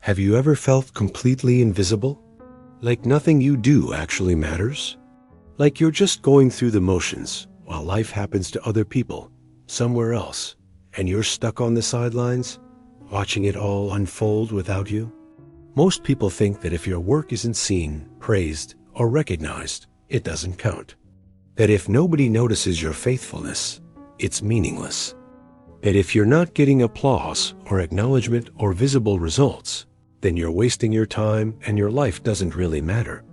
Have you ever felt completely invisible? Like nothing you do actually matters? Like you're just going through the motions while life happens to other people, somewhere else, and you're stuck on the sidelines, watching it all unfold without you? Most people think that if your work isn't seen, praised, or recognized, it doesn't count. That if nobody notices your faithfulness, it's meaningless. That if you're not getting applause or acknowledgement or visible results, then you're wasting your time and your life doesn't really matter.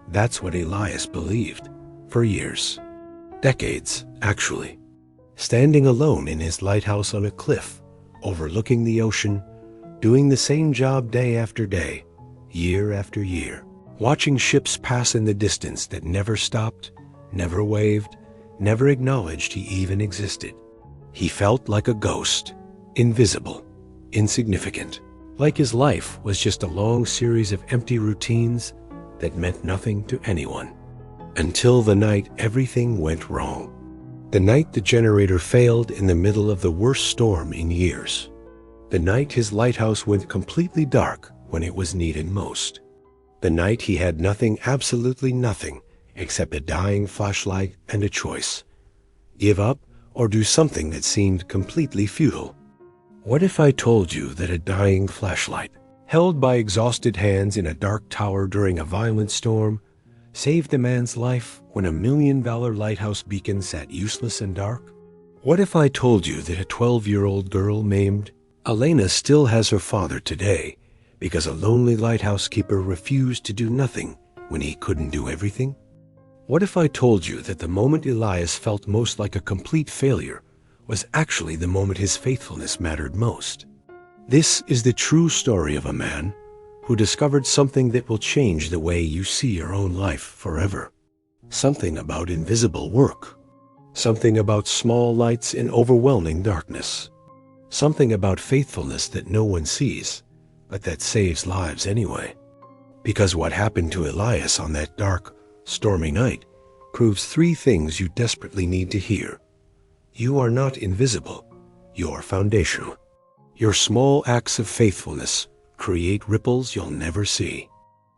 That's what Elias believed for years. Decades, actually. Standing alone in his lighthouse on a cliff, overlooking the ocean, doing the same job day after day, year after year, watching ships pass in the distance that never stopped, never waved, never acknowledged he even existed. He felt like a ghost, invisible, insignificant. Like his life was just a long series of empty routines that meant nothing to anyone. Until the night everything went wrong. The night the generator failed in the middle of the worst storm in years. The night his lighthouse went completely dark when it was needed most. The night he had nothing, absolutely nothing, except a dying flashlight and a choice. Give up or do something that seemed completely futile. What if I told you that a dying flashlight, held by exhausted hands in a dark tower during a violent storm, saved a man's life when a $1 million lighthouse beacon sat useless and dark? What if I told you that a 12-year-old girl named Elena still has her father today because a lonely lighthouse keeper refused to do nothing when he couldn't do everything? What if I told you that the moment Elias felt most like a complete failure was actually the moment his faithfulness mattered most? This is the true story of a man who discovered something that will change the way you see your own life forever. Something about invisible work. Something about small lights in overwhelming darkness. Something about faithfulness that no one sees, but that saves lives anyway. Because what happened to Elias on that dark, stormy night proves 3 things you desperately need to hear. You are not invisible. You are foundational. Your small acts of faithfulness create ripples you'll never see.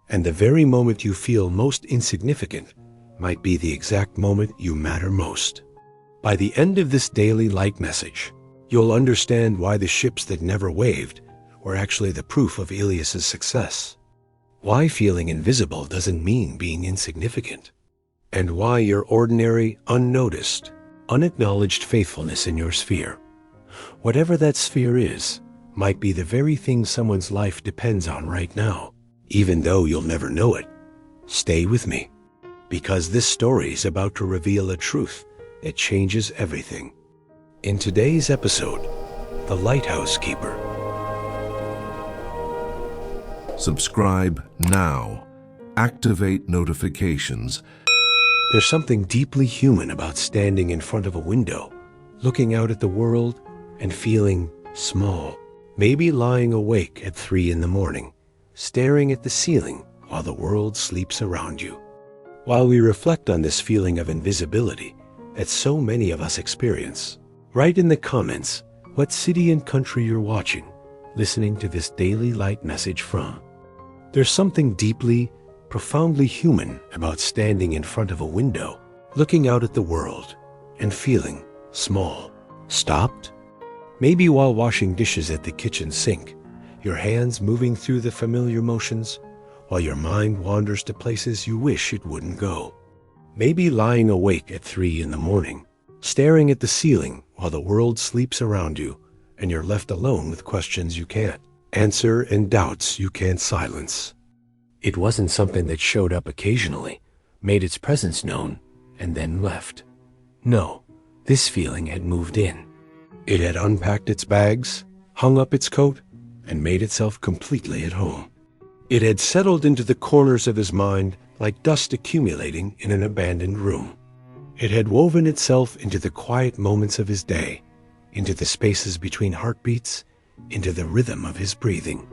And the very moment you feel most insignificant might be the exact moment you matter most. By the end of this daily light message, you'll understand why the ships that never waved were actually the proof of Elias's success. Why feeling invisible doesn't mean being insignificant. And why your ordinary, unnoticed, unacknowledged faithfulness in your sphere, whatever that sphere is, might be the very thing someone's life depends on right now, even though you'll never know it. Stay with me, because this story is about to reveal a truth that changes everything. In today's episode, The Lighthouse Keeper. Subscribe now. Activate notifications. There's something deeply human about standing in front of a window, looking out at the world and feeling small. Maybe lying awake at 3 in the morning, staring at the ceiling while the world sleeps around you. While we reflect on this feeling of invisibility that so many of us experience, write in the comments what city and country you're watching, listening to this daily light message from. There's something deeply, profoundly human about standing in front of a window, looking out at the world, and feeling small. Stopped? Maybe while washing dishes at the kitchen sink, your hands moving through the familiar motions, while your mind wanders to places you wish it wouldn't go. Maybe lying awake at 3 in the morning, staring at the ceiling while the world sleeps around you, and you're left alone with questions you can't answer and doubts you can't silence. It wasn't something that showed up occasionally, made its presence known, and then left. No, this feeling had moved in. It had unpacked its bags, hung up its coat, and made itself completely at home. It had settled into the corners of his mind like dust accumulating in an abandoned room. It had woven itself into the quiet moments of his day, into the spaces between heartbeats, into the rhythm of his breathing.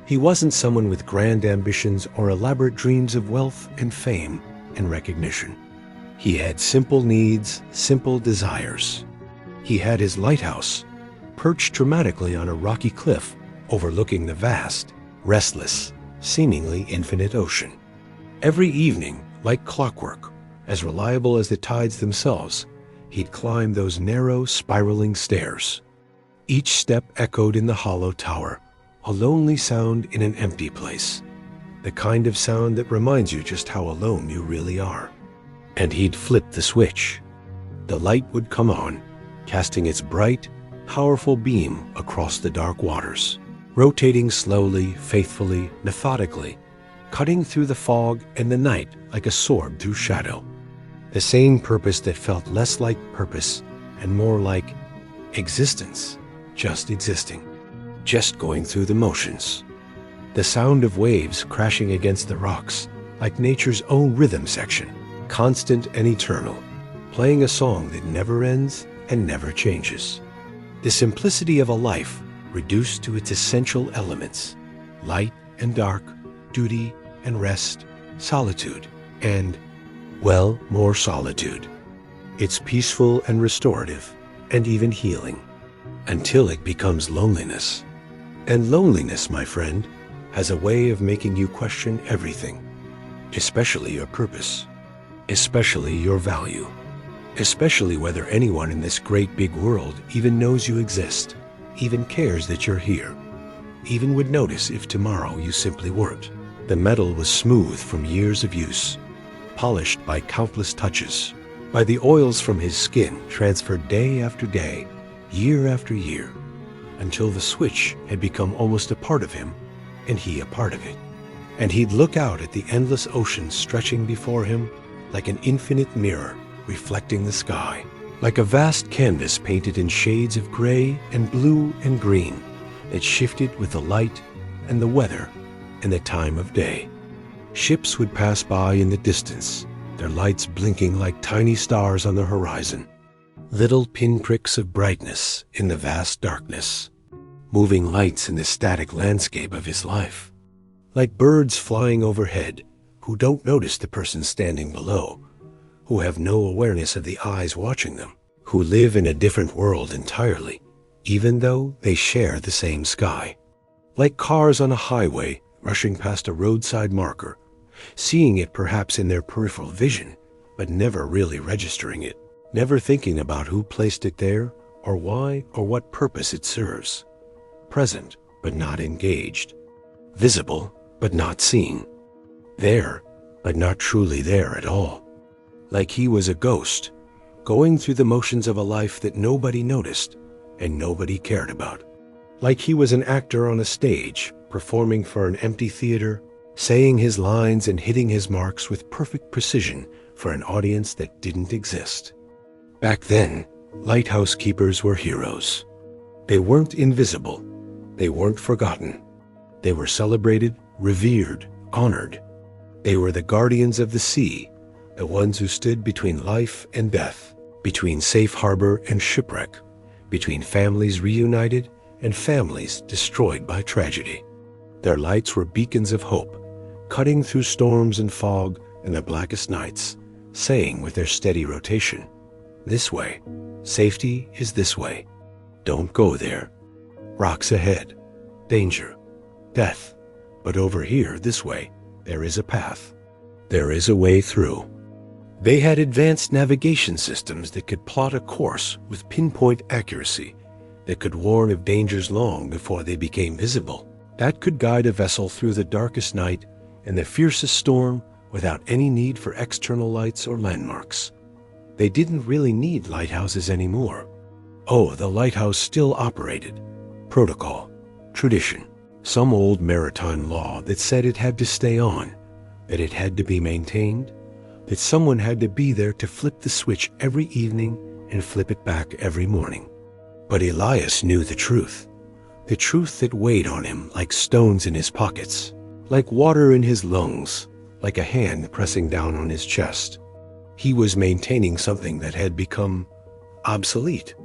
He wasn't someone with grand ambitions or elaborate dreams of wealth and fame and recognition. He had simple needs, simple desires. He had his lighthouse, perched dramatically on a rocky cliff overlooking the vast, restless, seemingly infinite ocean. Every evening, like clockwork, as reliable as the tides themselves, he'd climb those narrow, spiraling stairs. Each step echoed in the hollow tower, a lonely sound in an empty place, the kind of sound that reminds you just how alone you really are. And he'd flip the switch. The light would come on, casting its bright, powerful beam across the dark waters, rotating slowly, faithfully, methodically, cutting through the fog and the night like a sword through shadow. The same purpose that felt less like purpose and more like existence, just existing, just going through the motions. The sound of waves crashing against the rocks, like nature's own rhythm section, constant and eternal, playing a song that never ends and never changes. The simplicity of a life reduced to its essential elements: light and dark, duty and rest, solitude and, well, more solitude. It's peaceful and restorative, and even healing, until it becomes loneliness. And loneliness, my friend, has a way of making you question everything, especially your purpose, especially your value, especially whether anyone in this great big world even knows you exist, even cares that you're here, even would notice if tomorrow you simply weren't. The metal was smooth from years of use, polished by countless touches, by the oils from his skin transferred day after day, year after year, until the switch had become almost a part of him, and he a part of it. And he'd look out at the endless ocean stretching before him like an infinite mirror reflecting the sky, like a vast canvas painted in shades of gray and blue and green that shifted with the light and the weather and the time of day. Ships would pass by in the distance, their lights blinking like tiny stars on the horizon, little pinpricks of brightness in the vast darkness, moving lights in the static landscape of his life, like birds flying overhead who don't notice the person standing below, who have no awareness of the eyes watching them, who live in a different world entirely, even though they share the same sky. Like cars on a highway rushing past a roadside marker, seeing it perhaps in their peripheral vision, but never really registering it, never thinking about who placed it there or why or what purpose it serves. Present, but not engaged. Visible, but not seen. There, but not truly there at all. Like he was a ghost, going through the motions of a life that nobody noticed and nobody cared about. Like he was an actor on a stage, performing for an empty theater, saying his lines and hitting his marks with perfect precision for an audience that didn't exist. Back then, lighthouse keepers were heroes. They weren't invisible. They weren't forgotten. They were celebrated, revered, honored. They were the guardians of the sea, the ones who stood between life and death, between safe harbor and shipwreck, between families reunited and families destroyed by tragedy. Their lights were beacons of hope, cutting through storms and fog and the blackest nights, saying with their steady rotation, "This way. Safety is this way. Don't go there. Rocks ahead. Danger. Death. But over here, this way, there is a path. There is a way through." They had advanced navigation systems that could plot a course with pinpoint accuracy, that could warn of dangers long before they became visible, that could guide a vessel through the darkest night and the fiercest storm without any need for external lights or landmarks. They didn't really need lighthouses anymore. Oh, the lighthouse still operated. Protocol, tradition, some old maritime law that said it had to stay on, that it had to be maintained, that someone had to be there to flip the switch every evening and flip it back every morning. But Elias knew the truth that weighed on him like stones in his pockets, like water in his lungs, like a hand pressing down on his chest. He was maintaining something that had become obsolete,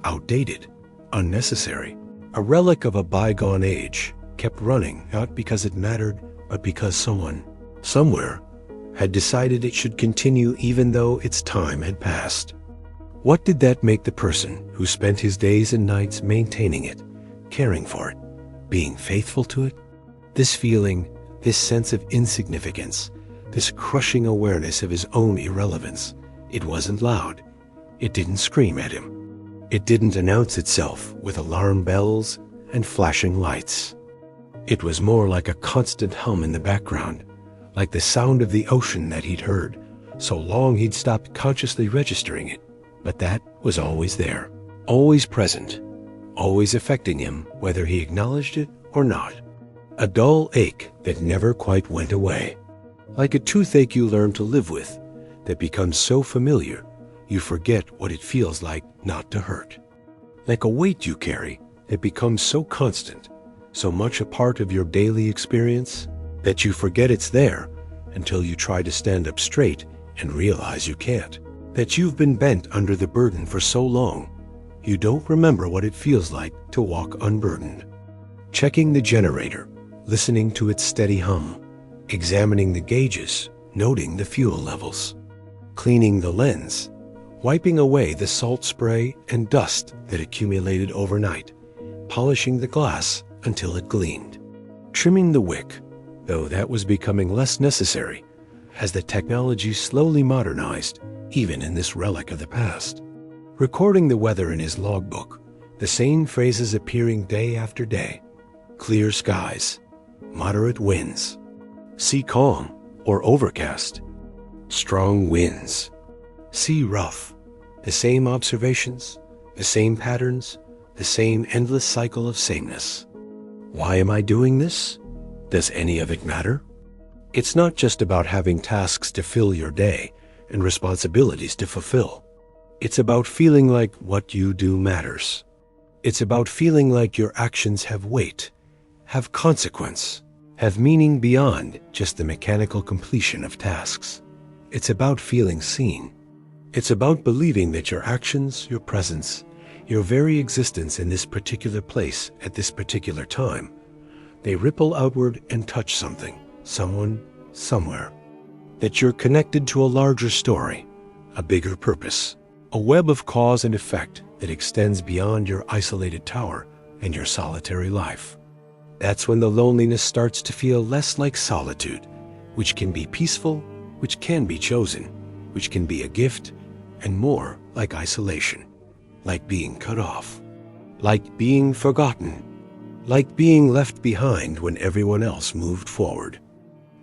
outdated, unnecessary, a relic of a bygone age, kept running not because it mattered, but because someone, somewhere, had decided it should continue even though its time had passed. What did that make the person who spent his days and nights maintaining it, caring for it, being faithful to it? This feeling, this sense of insignificance, this crushing awareness of his own irrelevance, it wasn't loud. It didn't scream at him. It didn't announce itself with alarm bells and flashing lights. It was more like a constant hum in the background, like the sound of the ocean that he'd heard so long he'd stopped consciously registering it. But that was always there, always present, always affecting him whether he acknowledged it or not. A dull ache that never quite went away. Like a toothache you learn to live with, that becomes so familiar you forget what it feels like not to hurt. Like a weight you carry that becomes so constant, so much a part of your daily experience, that you forget it's there until you try to stand up straight and realize you can't. That you've been bent under the burden for so long, you don't remember what it feels like to walk unburdened. Checking the generator, listening to its steady hum, examining the gauges, noting the fuel levels, cleaning the lens, wiping away the salt spray and dust that accumulated overnight, polishing the glass until it gleamed, trimming the wick, though that was becoming less necessary as the technology slowly modernized, even in this relic of the past. Recording the weather in his logbook, the same phrases appearing day after day. Clear skies, moderate winds, sea calm or overcast, strong winds, sea rough. The same observations, the same patterns, the same endless cycle of sameness. Why am I doing this? Does any of it matter? It's not just about having tasks to fill your day and responsibilities to fulfill. It's about feeling like what you do matters. It's about feeling like your actions have weight, have consequence, have meaning beyond just the mechanical completion of tasks. It's about feeling seen. It's about believing that your actions, your presence, your very existence in this particular place at this particular time, they ripple outward and touch something, someone, somewhere. That you're connected to a larger story, a bigger purpose, a web of cause and effect that extends beyond your isolated tower and your solitary life. That's when the loneliness starts to feel less like solitude, which can be peaceful, which can be chosen, which can be a gift, and more like isolation, like being cut off, like being forgotten, like being left behind when everyone else moved forward.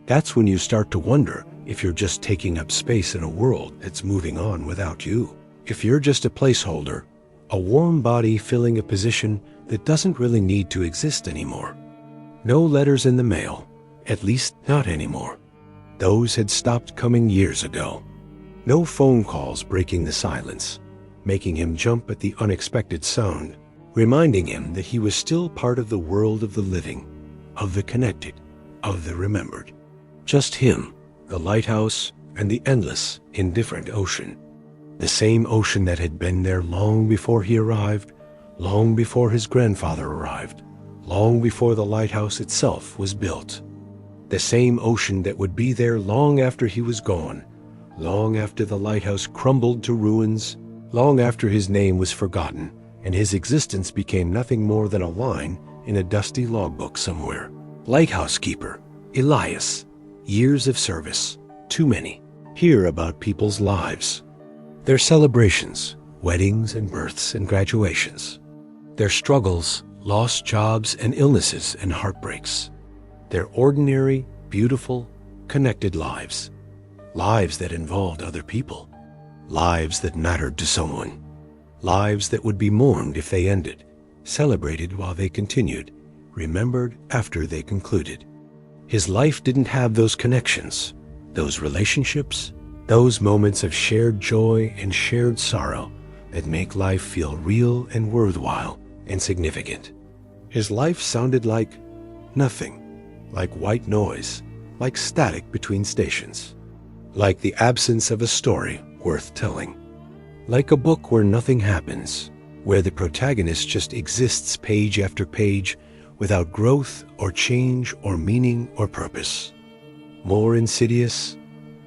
That's when you start to wonder if you're just taking up space in a world that's moving on without you. If you're just a placeholder, a warm body filling a position that doesn't really need to exist anymore. No letters in the mail, at least not anymore. Those had stopped coming years ago. No phone calls breaking the silence, making him jump at the unexpected sound, reminding him that he was still part of the world of the living, of the connected, of the remembered. Just him, the lighthouse, and the endless, indifferent ocean. The same ocean that had been there long before he arrived, long before his grandfather arrived, long before the lighthouse itself was built. The same ocean that would be there long after he was gone, long after the lighthouse crumbled to ruins, long after his name was forgotten and his existence became nothing more than a line in a dusty logbook somewhere. Lighthouse keeper, Elias. Years of service, too many. Hear about people's lives. Their celebrations, weddings and births and graduations. Their struggles, lost jobs and illnesses and heartbreaks. Their ordinary, beautiful, connected lives. Lives that involved other people. Lives that mattered to someone. Lives that would be mourned if they ended, celebrated while they continued, remembered after they concluded. His life didn't have those connections, those relationships, those moments of shared joy and shared sorrow that make life feel real and worthwhile and significant. His life sounded like nothing, like white noise, like static between stations, like the absence of a story worth telling, like a book where nothing happens, where the protagonist just exists page after page without growth or change or meaning or purpose. More insidious,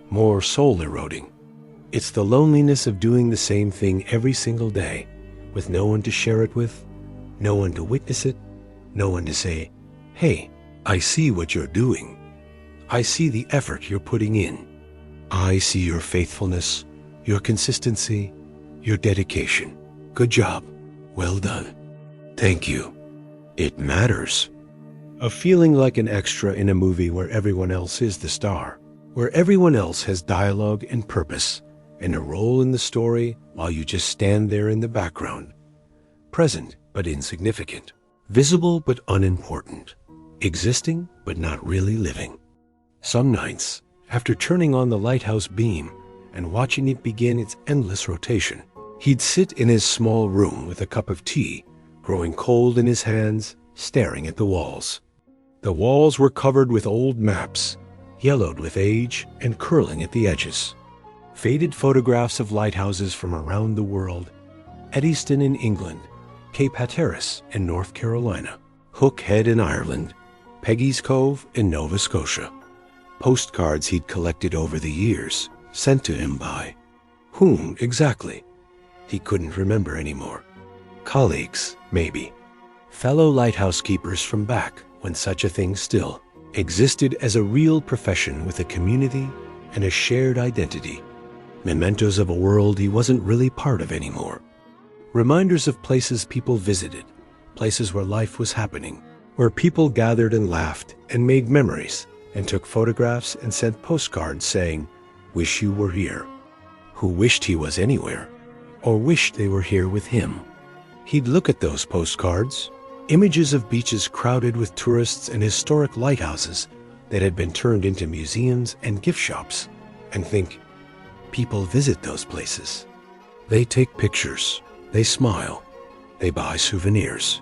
more soul-eroding. It's the loneliness of doing the same thing every single day, with no one to share it with, no one to witness it, no one to say, "Hey, I see what you're doing. I see the effort you're putting in. I see your faithfulness, your consistency, your dedication. Good job. Well done. Thank you. It matters. A feeling like an extra in a movie where everyone else is the star, where everyone else has dialogue and purpose and a role in the story while you just stand there in the background. Present but insignificant. Visible but unimportant. Existing but not really living. Some nights, after turning on the lighthouse beam and watching it begin its endless rotation, he'd sit in his small room with a cup of tea, growing cold in his hands, staring at the walls. The walls were covered with old maps, yellowed with age and curling at the edges. Faded photographs of lighthouses from around the world, Eddystone in England, Cape Hatteras in North Carolina, Hook Head in Ireland, Peggy's Cove in Nova Scotia. Postcards he'd collected over the years, sent to him by whom exactly? He couldn't remember anymore. Colleagues, maybe. Fellow lighthouse keepers from back when such a thing still existed as a real profession with a community and a shared identity. Mementos of a world he wasn't really part of anymore. Reminders of places people visited, places where life was happening, where people gathered and laughed and made memories and took photographs and sent postcards saying, "Wish you were here." Who wished he was anywhere, or wished they were here with him. He'd look at those postcards, images of beaches crowded with tourists and historic lighthouses that had been turned into museums and gift shops, and think, people visit those places. They take pictures, they smile, they buy souvenirs,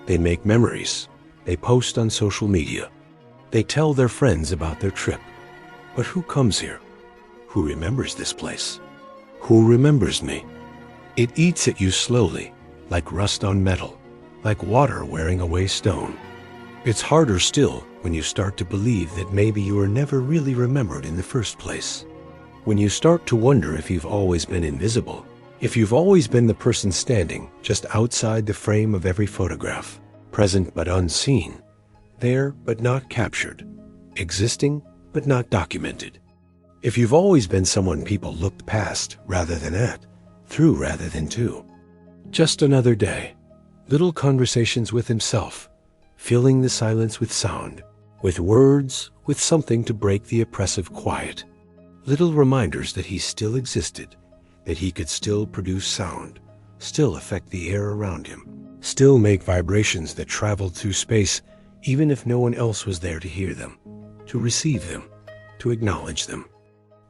they make memories, they post on social media, they tell their friends about their trip. But who comes here? Who remembers this place? Who remembers me? It eats at you slowly, like rust on metal, like water wearing away stone. It's harder still when you start to believe that maybe you were never really remembered in the first place. When you start to wonder if you've always been invisible, if you've always been the person standing just outside the frame of every photograph, present but unseen, there but not captured, existing but not documented. If you've always been someone people looked past rather than at, through rather than to. Just another day. Little conversations with himself, filling the silence with sound, with words, with something to break the oppressive quiet. Little reminders that he still existed, that he could still produce sound, still affect the air around him, still make vibrations that traveled through space even if no one else was there to hear them, to receive them, to acknowledge them.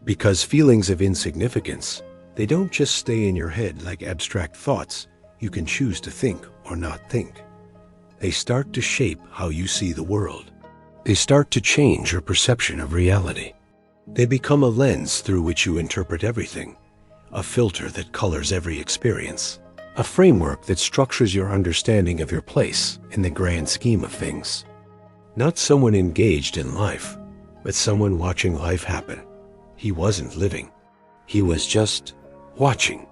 Because feelings of insignificance, they don't just stay in your head like abstract thoughts you can choose to think or not think. They start to shape how you see the world. They start to change your perception of reality. They become a lens through which you interpret everything, a filter that colors every experience, a framework that structures your understanding of your place in the grand scheme of things. Not someone engaged in life, but someone watching life happen. He wasn't living. He was just watching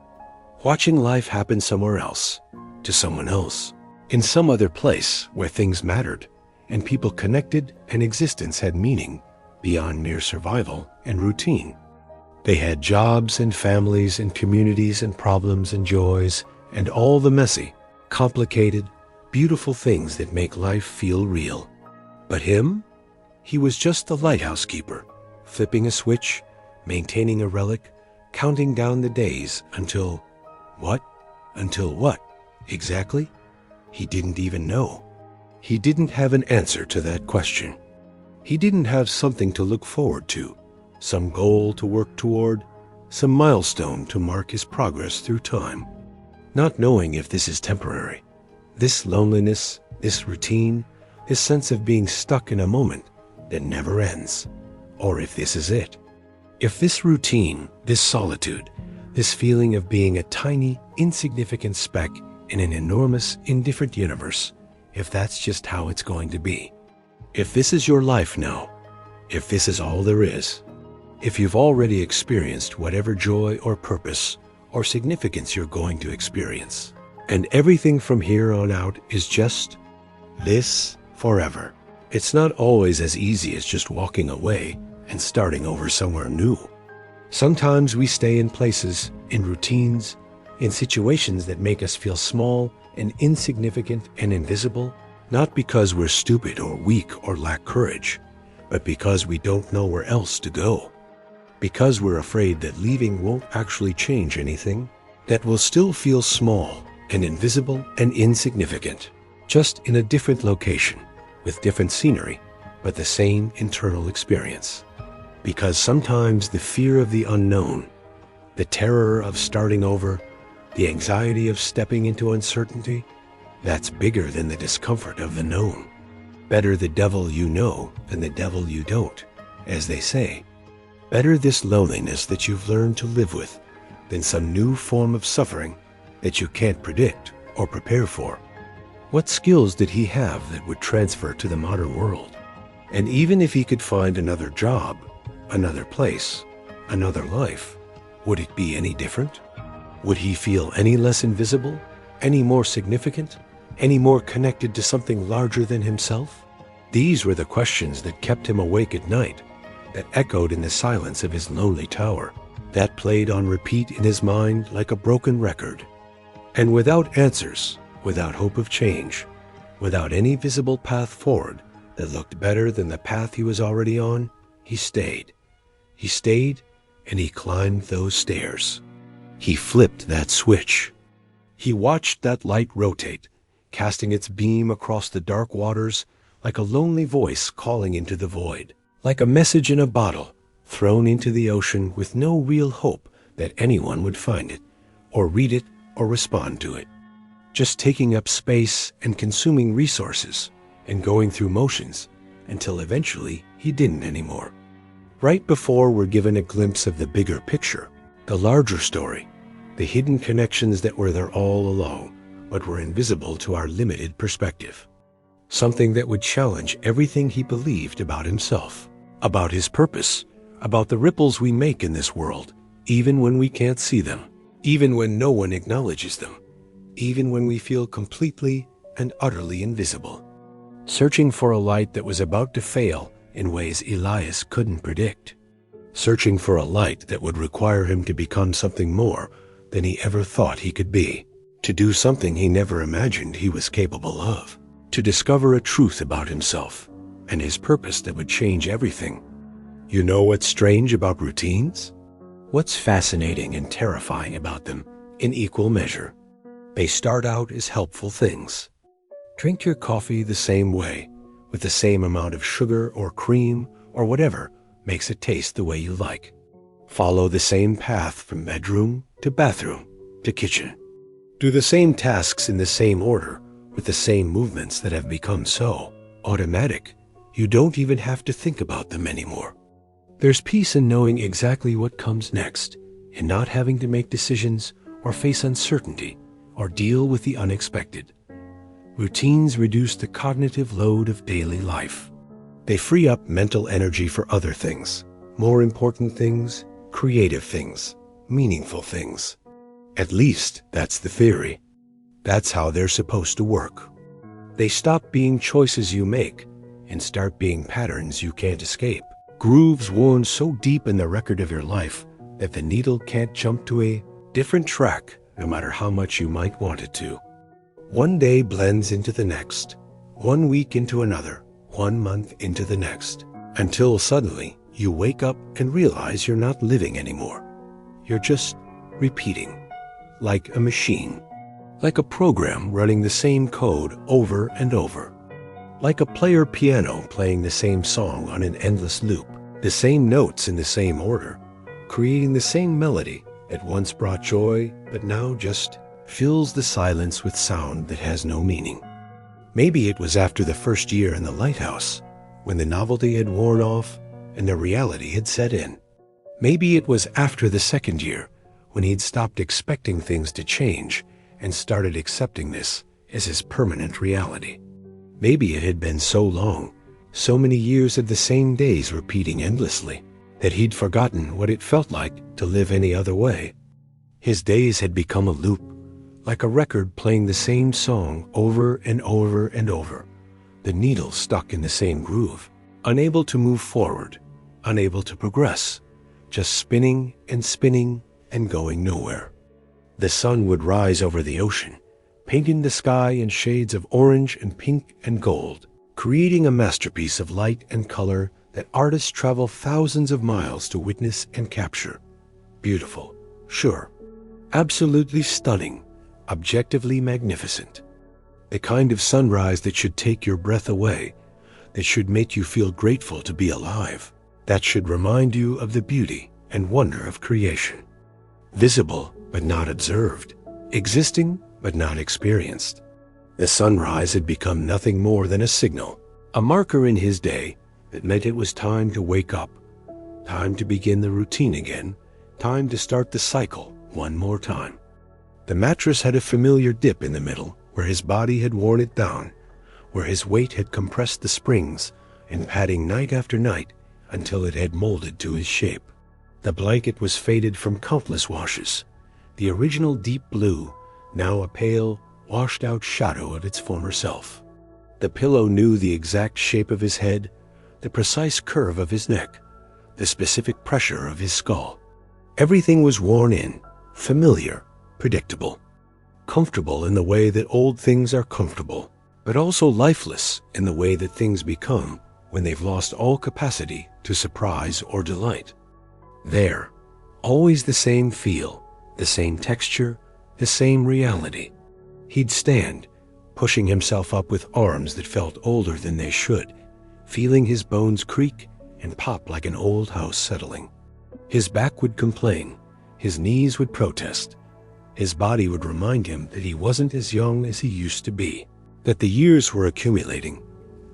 life happen somewhere else, to someone else, in some other place where things mattered, and people connected and existence had meaning beyond mere survival and routine. They had jobs and families and communities and problems and joys and all the messy, complicated, beautiful things that make life feel real. But him? He was just the lighthouse keeper, flipping a switch, maintaining a relic, counting down the days until... What? Until what? Exactly? He didn't even know. He didn't have an answer to that question. He didn't have something to look forward to, some goal to work toward, some milestone to mark his progress through time. Not knowing if this is temporary, this loneliness, this routine, this sense of being stuck in a moment that never ends, or if this is it. If this routine, this solitude, this feeling of being a tiny, insignificant speck in an enormous, indifferent universe, if that's just how it's going to be. If this is your life now, if this is all there is, if you've already experienced whatever joy or purpose or significance you're going to experience, and everything from here on out is just this forever, It's not always as easy as just walking away and starting over somewhere new. Sometimes we stay in places, in routines, in situations that make us feel small and insignificant and invisible, not because we're stupid or weak or lack courage, but because we don't know where else to go. Because we're afraid that leaving won't actually change anything, that we'll still feel small and invisible and insignificant, just in a different location, with different scenery, but the same internal experience. Because sometimes the fear of the unknown, the terror of starting over, the anxiety of stepping into uncertainty, that's bigger than the discomfort of the known. Better the devil you know than the devil you don't, as they say. Better this loneliness that you've learned to live with than some new form of suffering that you can't predict or prepare for. What skills did he have that would transfer to the modern world? And even if he could find another job, another place, another life, would it be any different? Would he feel any less invisible, any more significant, any more connected to something larger than himself? These were the questions that kept him awake at night, that echoed in the silence of his lonely tower, that played on repeat in his mind like a broken record. And without answers, without hope of change, without any visible path forward that looked better than the path he was already on, he stayed. He stayed, and he climbed those stairs. He flipped that switch. He watched that light rotate, casting its beam across the dark waters like a lonely voice calling into the void, like a message in a bottle thrown into the ocean with no real hope that anyone would find it, or read it, or respond to it. Just taking up space and consuming resources and going through motions until eventually he didn't anymore. Right before we're given a glimpse of the bigger picture, the larger story, the hidden connections that were there all along, but were invisible to our limited perspective. Something that would challenge everything he believed about himself, about his purpose, about the ripples we make in this world, even when we can't see them, even when no one acknowledges them, even when we feel completely and utterly invisible. Searching for a light that was about to fail in ways Elias couldn't predict. Searching for a light that would require him to become something more than he ever thought he could be, to do something he never imagined he was capable of, to discover a truth about himself and his purpose that would change everything. You know what's strange about routines? What's fascinating and terrifying about them in equal measure? They start out as helpful things. Drink your coffee the same way, with the same amount of sugar or cream or whatever makes it taste the way you like. Follow the same path from bedroom to bathroom to kitchen. Do the same tasks in the same order with the same movements that have become so automatic you don't even have to think about them anymore. There's peace in knowing exactly what comes next, in not having to make decisions or face uncertainty or deal with the unexpected. Routines reduce the cognitive load of daily life. They free up mental energy for other things, more important things, creative things, meaningful things. At least that's the theory. That's how they're supposed to work. They stop being choices you make and start being patterns you can't escape. Grooves worn so deep in the record of your life that the needle can't jump to a different track no matter how much you might want it to. One day blends into the next, 1 week into another, 1 month into the next, until suddenly you wake up and realize you're not living anymore. You're just repeating, like a machine, like a program running the same code over and over, like a player piano playing the same song on an endless loop, the same notes in the same order, creating the same melody that once brought joy but now just fills the silence with sound that has no meaning. Maybe it was after the first year in the lighthouse, when the novelty had worn off and the reality had set in. Maybe it was after the second year, when he'd stopped expecting things to change and started accepting this as his permanent reality. Maybe it had been so long, so many years of the same days repeating endlessly, that he'd forgotten what it felt like to live any other way. His days had become a loop, like a record playing the same song over and over and over, the needle stuck in the same groove, unable to move forward, unable to progress, just spinning and going nowhere. The sun would rise over the ocean, painting the sky in shades of orange and pink and gold, creating a masterpiece of light and color that artists travel thousands of miles to witness and capture. Beautiful, sure, absolutely stunning, objectively magnificent. The kind of sunrise that should take your breath away, that should make you feel grateful to be alive, that should remind you of the beauty and wonder of creation. Visible but not observed, existing but not experienced. The sunrise had become nothing more than a signal, a marker in his day that meant it was time to wake up, time to begin the routine again, time to start the cycle one more time. The mattress had a familiar dip in the middle where his body had worn it down, where his weight had compressed the springs and padding night after night until it had molded to his shape. The blanket was faded from countless washes, the original deep blue, now a pale, washed-out shadow of its former self. The pillow knew the exact shape of his head, the precise curve of his neck, the specific pressure of his skull. Everything was worn in, familiar, predictable, comfortable in the way that old things are comfortable, but also lifeless in the way that things become when they've lost all capacity to surprise or delight. There, always the same feel, the same texture, the same reality. He'd stand, pushing himself up with arms that felt older than they should, feeling his bones creak and pop like an old house settling. His back would complain, his knees would protest. His body would remind him that he wasn't as young as he used to be, that the years were accumulating,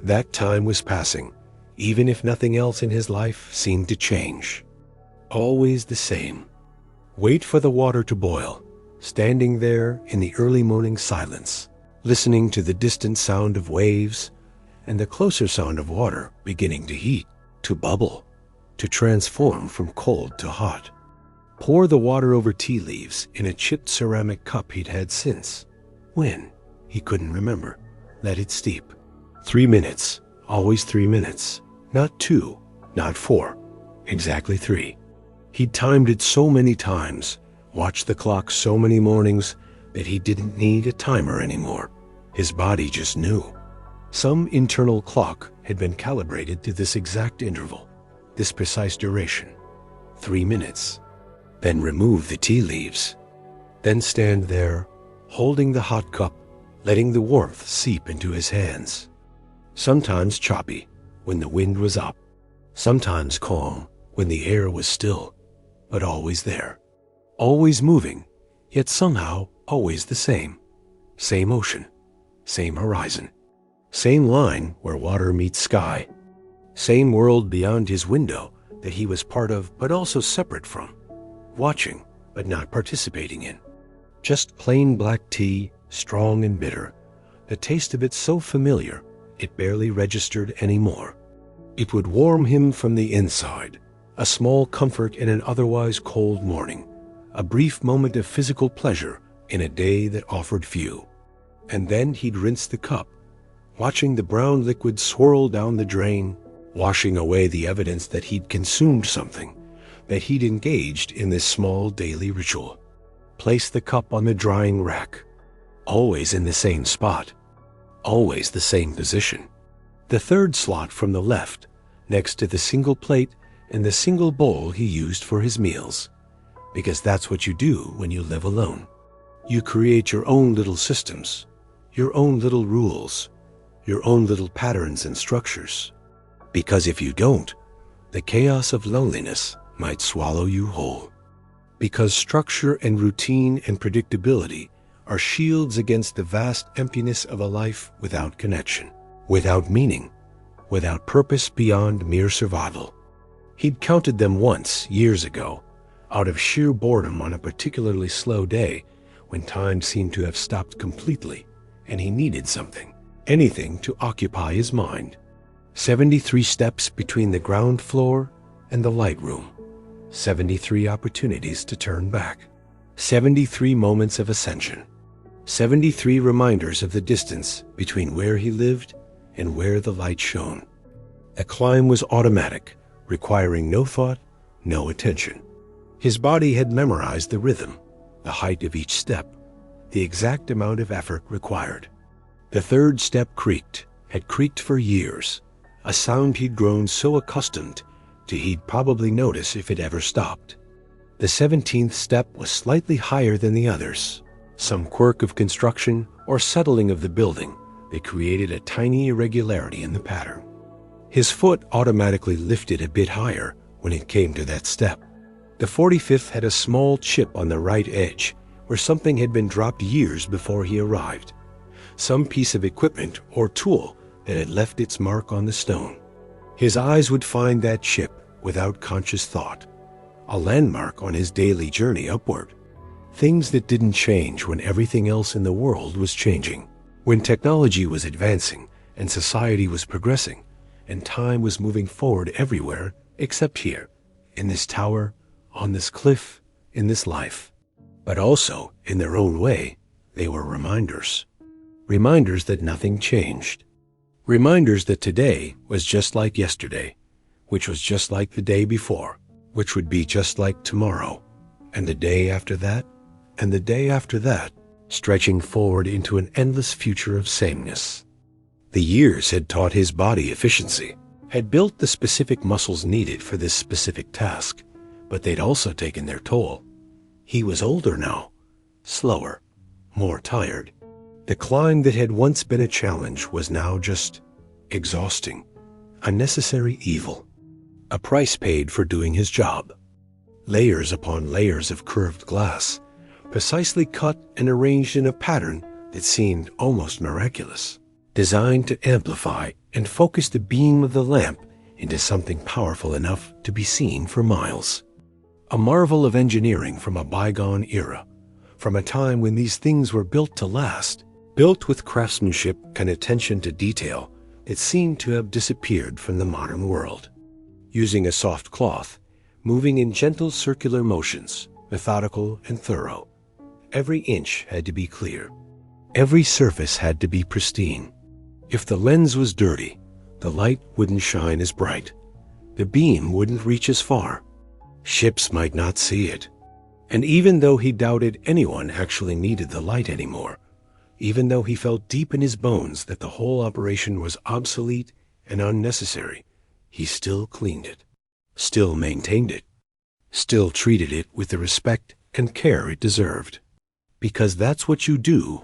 that time was passing, even if nothing else in his life seemed to change. Always the same. Wait for the water to boil, standing there in the early morning silence, listening to the distant sound of waves and the closer sound of water beginning to heat, to bubble, to transform from cold to hot. Pour the water over tea leaves in a chipped ceramic cup he'd had since. When? He couldn't remember. Let it steep. 3 minutes, always 3 minutes. Not 2, not 4, exactly 3. He'd timed it so many times, watched the clock so many mornings, that he didn't need a timer anymore. His body just knew. Some internal clock had been calibrated to this exact interval, this precise duration. 3 minutes. Then remove the tea leaves. Then stand there, holding the hot cup, letting the warmth seep into his hands. Sometimes choppy, when the wind was up. Sometimes calm, when the air was still, but always there. Always moving, yet somehow always the same. Same ocean, same horizon, same line where water meets sky. Same world beyond his window that he was part of but also separate from. Watching, but not participating in. Just plain black tea, strong and bitter, the taste of it so familiar it barely registered anymore. It would warm him from the inside, a small comfort in an otherwise cold morning, a brief moment of physical pleasure in a day that offered few. And then he'd rinse the cup, watching the brown liquid swirl down the drain, washing away the evidence that he'd consumed something, that he'd engaged in this small daily ritual. Place the cup on the drying rack, always in the same spot, always the same position. The third slot from the left, next to the single plate and the single bowl he used for his meals. Because that's what you do when you live alone. You create your own little systems, your own little rules, your own little patterns and structures. Because if you don't, the chaos of loneliness might swallow you whole. Because structure and routine and predictability are shields against the vast emptiness of a life without connection, without meaning, without purpose beyond mere survival. He'd counted them once, years ago, out of sheer boredom on a particularly slow day when time seemed to have stopped completely and he needed something, anything to occupy his mind. 73 steps between the ground floor and the light room. 73 opportunities to turn back. 73 moments of ascension. 73 reminders of the distance between where he lived and where the light shone. The climb was automatic, requiring no thought, no attention. His body had memorized the rhythm, the height of each step, the exact amount of effort required. The third step had creaked for years, a sound he'd grown so accustomed to he'd probably notice if it ever stopped. The 17th step was slightly higher than the others. Some quirk of construction or settling of the building that created a tiny irregularity in the pattern. His foot automatically lifted a bit higher when it came to that step. The 45th had a small chip on the right edge where something had been dropped years before he arrived. Some piece of equipment or tool that had left its mark on the stone. His eyes would find that chip without conscious thought, a landmark on his daily journey upward. Things that didn't change when everything else in the world was changing, when technology was advancing and society was progressing, and time was moving forward everywhere except here, in this tower, on this cliff, in this life. But also, in their own way, they were reminders. Reminders that nothing changed. Reminders that today was just like yesterday, which was just like the day before, which would be just like tomorrow, and the day after that, and the day after that, stretching forward into an endless future of sameness. The years had taught his body efficiency, had built the specific muscles needed for this specific task, but they'd also taken their toll. He was older now, slower, more tired. The climb that had once been a challenge was now just exhausting, a necessary evil, a price paid for doing his job. Layers upon layers of curved glass, precisely cut and arranged in a pattern that seemed almost miraculous, designed to amplify and focus the beam of the lamp into something powerful enough to be seen for miles. A marvel of engineering from a bygone era, from a time when these things were built to last, built with craftsmanship and attention to detail that seemed to have disappeared from the modern world. Using a soft cloth, moving in gentle circular motions, methodical and thorough. Every inch had to be clear. Every surface had to be pristine. If the lens was dirty, the light wouldn't shine as bright. The beam wouldn't reach as far. Ships might not see it. And even though he doubted anyone actually needed the light anymore, even though he felt deep in his bones that the whole operation was obsolete and unnecessary, he still cleaned it, still maintained it, still treated it with the respect and care it deserved. Because that's what you do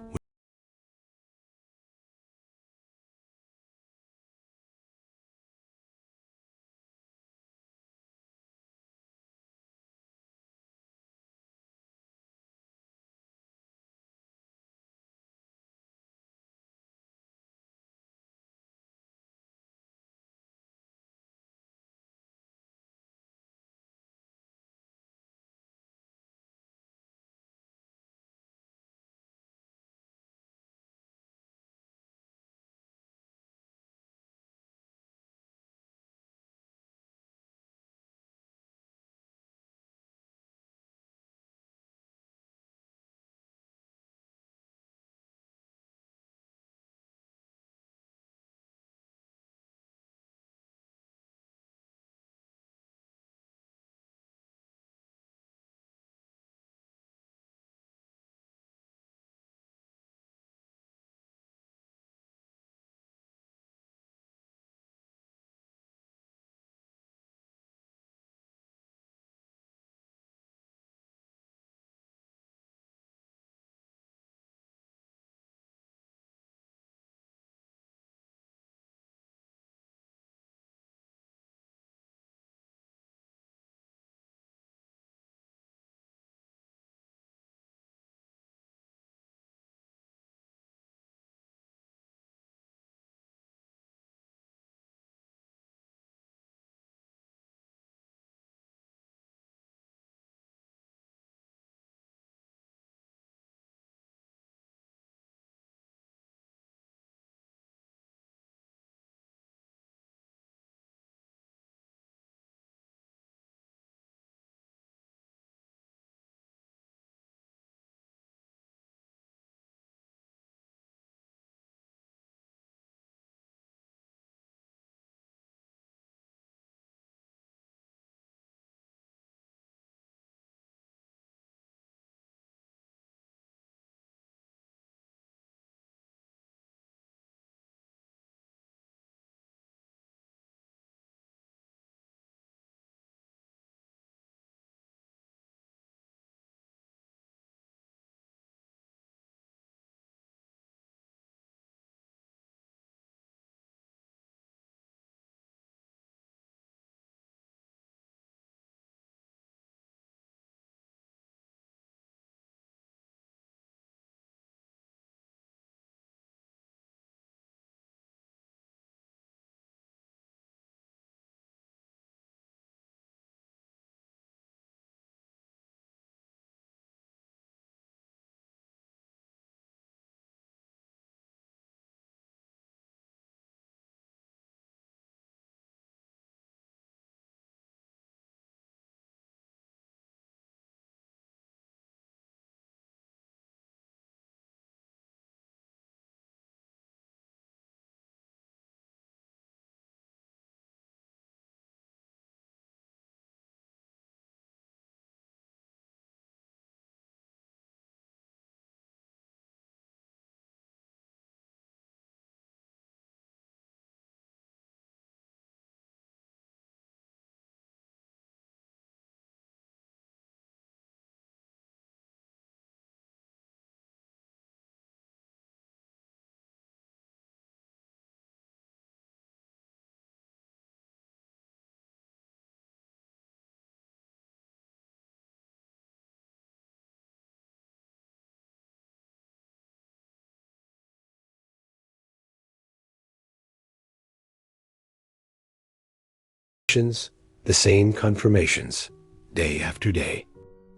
the same confirmations, day after day,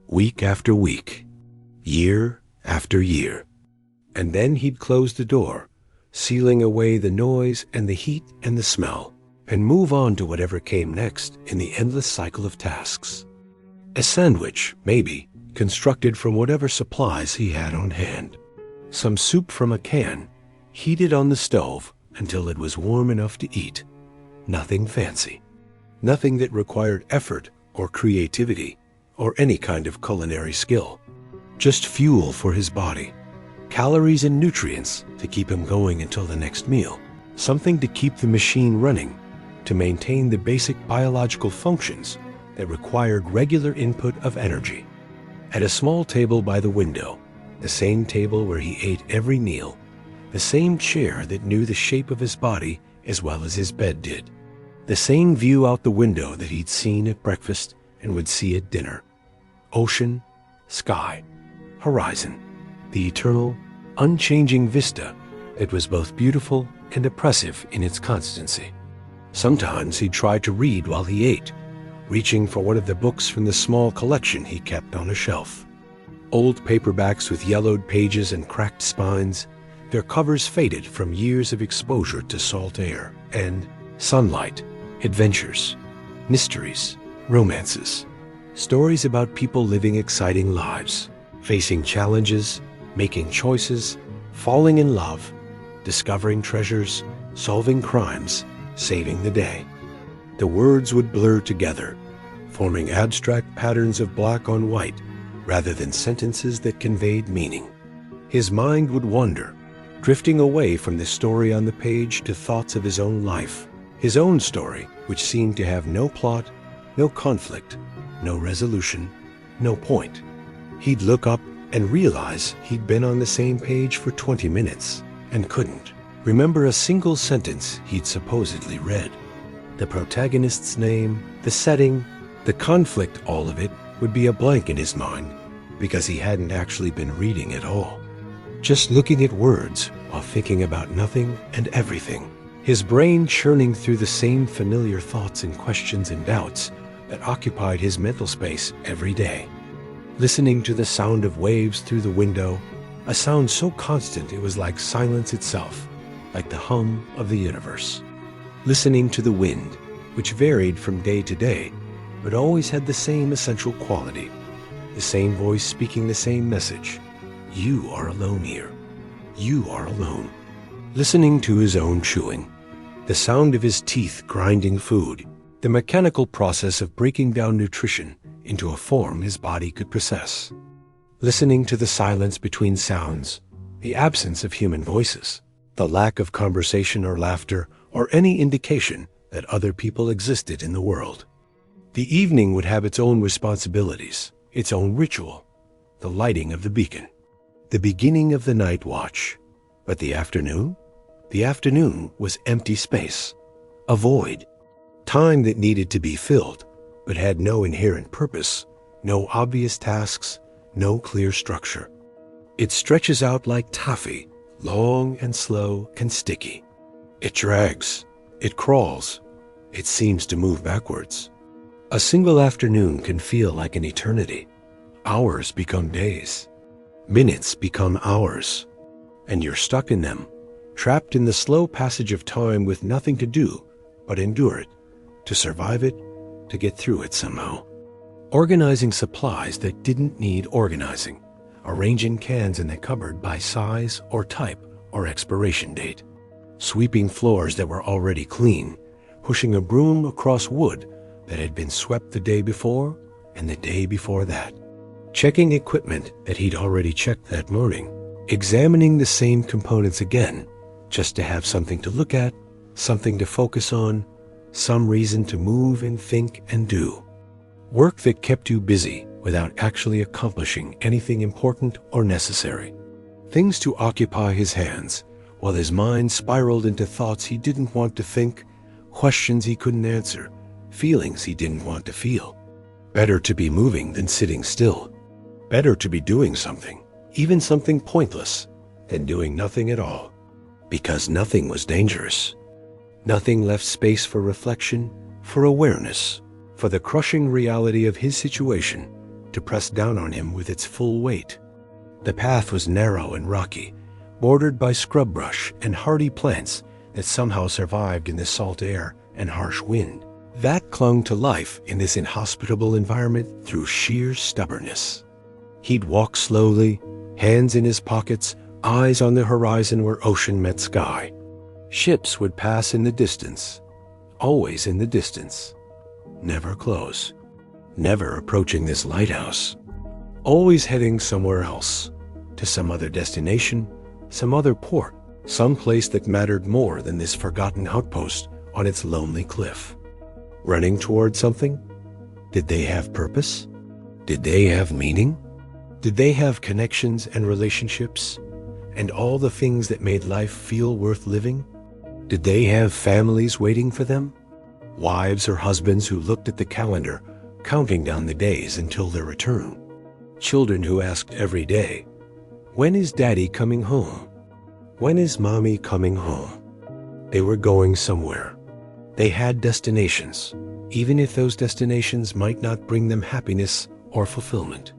week after week, year after year. And then he'd close the door, sealing away the noise and the heat and the smell, and move on to whatever came next in the endless cycle of tasks. A sandwich, maybe, constructed from whatever supplies he had on hand. Some soup from a can, heated on the stove until it was warm enough to eat. Nothing fancy. Nothing that required effort or creativity or any kind of culinary skill. Just fuel for his body. Calories and nutrients to keep him going until the next meal. Something to keep the machine running, to maintain the basic biological functions that required regular input of energy. At a small table by the window, the same table where he ate every meal, the same chair that knew the shape of his body as well as his bed did, the same view out the window that he'd seen at breakfast and would see at dinner. Ocean, sky, horizon, the eternal, unchanging vista that was both beautiful and oppressive in its constancy. Sometimes he'd try to read while he ate, reaching for one of the books from the small collection he kept on a shelf. Old paperbacks with yellowed pages and cracked spines, their covers faded from years of exposure to salt air and sunlight, adventures, mysteries, romances, stories about people living exciting lives, facing challenges, making choices, falling in love, discovering treasures, solving crimes, saving the day. The words would blur together, forming abstract patterns of black on white rather than sentences that conveyed meaning. His mind would wander, drifting away from the story on the page to thoughts of his own life, his own story, which seemed to have no plot, no conflict, no resolution, no point. He'd look up and realize he'd been on the same page for 20 minutes and couldn't remember a single sentence he'd supposedly read. The protagonist's name, the setting, the conflict, all of it would be a blank in his mind because he hadn't actually been reading at all. Just looking at words while thinking about nothing and everything. His brain churning through the same familiar thoughts and questions and doubts that occupied his mental space every day. Listening to the sound of waves through the window, a sound so constant it was like silence itself, like the hum of the universe. Listening to the wind, which varied from day to day, but always had the same essential quality, the same voice speaking the same message. You are alone here. You are alone. Listening to his own chewing, the sound of his teeth grinding food, the mechanical process of breaking down nutrition into a form his body could process. Listening to the silence between sounds, the absence of human voices, the lack of conversation or laughter or any indication that other people existed in the world. The evening would have its own responsibilities, its own ritual, the lighting of the beacon, the beginning of the night watch. But the afternoon? The afternoon was empty space, a void, time that needed to be filled, but had no inherent purpose, no obvious tasks, no clear structure. It stretches out like taffy, long and slow and sticky. It drags, it crawls, it seems to move backwards. A single afternoon can feel like an eternity. Hours become days. Minutes become hours. And you're stuck in them, trapped in the slow passage of time with nothing to do but endure it, to survive it, to get through it somehow. Organizing supplies that didn't need organizing, arranging cans in the cupboard by size or type or expiration date, sweeping floors that were already clean, pushing a broom across wood that had been swept the day before and the day before that, checking equipment that he'd already checked that morning, examining the same components again, just to have something to look at, something to focus on, some reason to move and think and do. Work that kept you busy without actually accomplishing anything important or necessary. Things to occupy his hands while his mind spiraled into thoughts he didn't want to think, questions he couldn't answer, feelings he didn't want to feel. Better to be moving than sitting still. Better to be doing something, even something pointless, than doing nothing at all. Because nothing was dangerous. Nothing left space for reflection, for awareness, for the crushing reality of his situation to press down on him with its full weight. The path was narrow and rocky, bordered by scrub brush and hardy plants that somehow survived in the salt air and harsh wind, that clung to life in this inhospitable environment through sheer stubbornness. He'd walk slowly, hands in his pockets, eyes on the horizon where ocean met sky. Ships would pass in the distance, always in the distance, never close, never approaching this lighthouse, always heading somewhere else, to some other destination, some other port, some place that mattered more than this forgotten outpost on its lonely cliff. Running toward something? Did they have purpose? Did they have meaning? Did they have connections and relationships, and all the things that made life feel worth living? Did they have families waiting for them? Wives or husbands who looked at the calendar, counting down the days until their return? Children who asked every day, "When is Daddy coming home? When is Mommy coming home?" They were going somewhere. They had destinations, even if those destinations might not bring them happiness or fulfillment.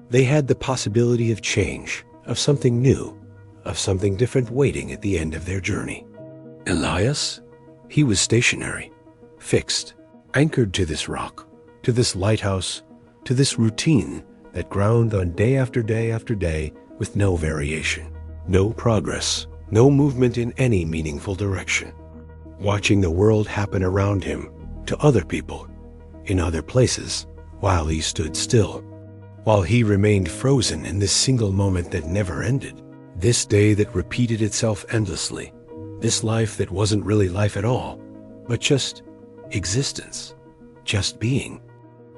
They had the possibility of change, of something new, of something different waiting at the end of their journey. Elias? He was stationary, fixed, anchored to this rock, to this lighthouse, to this routine that ground on day after day after day with no variation, no progress, no movement in any meaningful direction. Watching the world happen around him, to other people, in other places, while he stood still, while he remained frozen in this single moment that never ended, this day that repeated itself endlessly, this life that wasn't really life at all, but just existence, just being,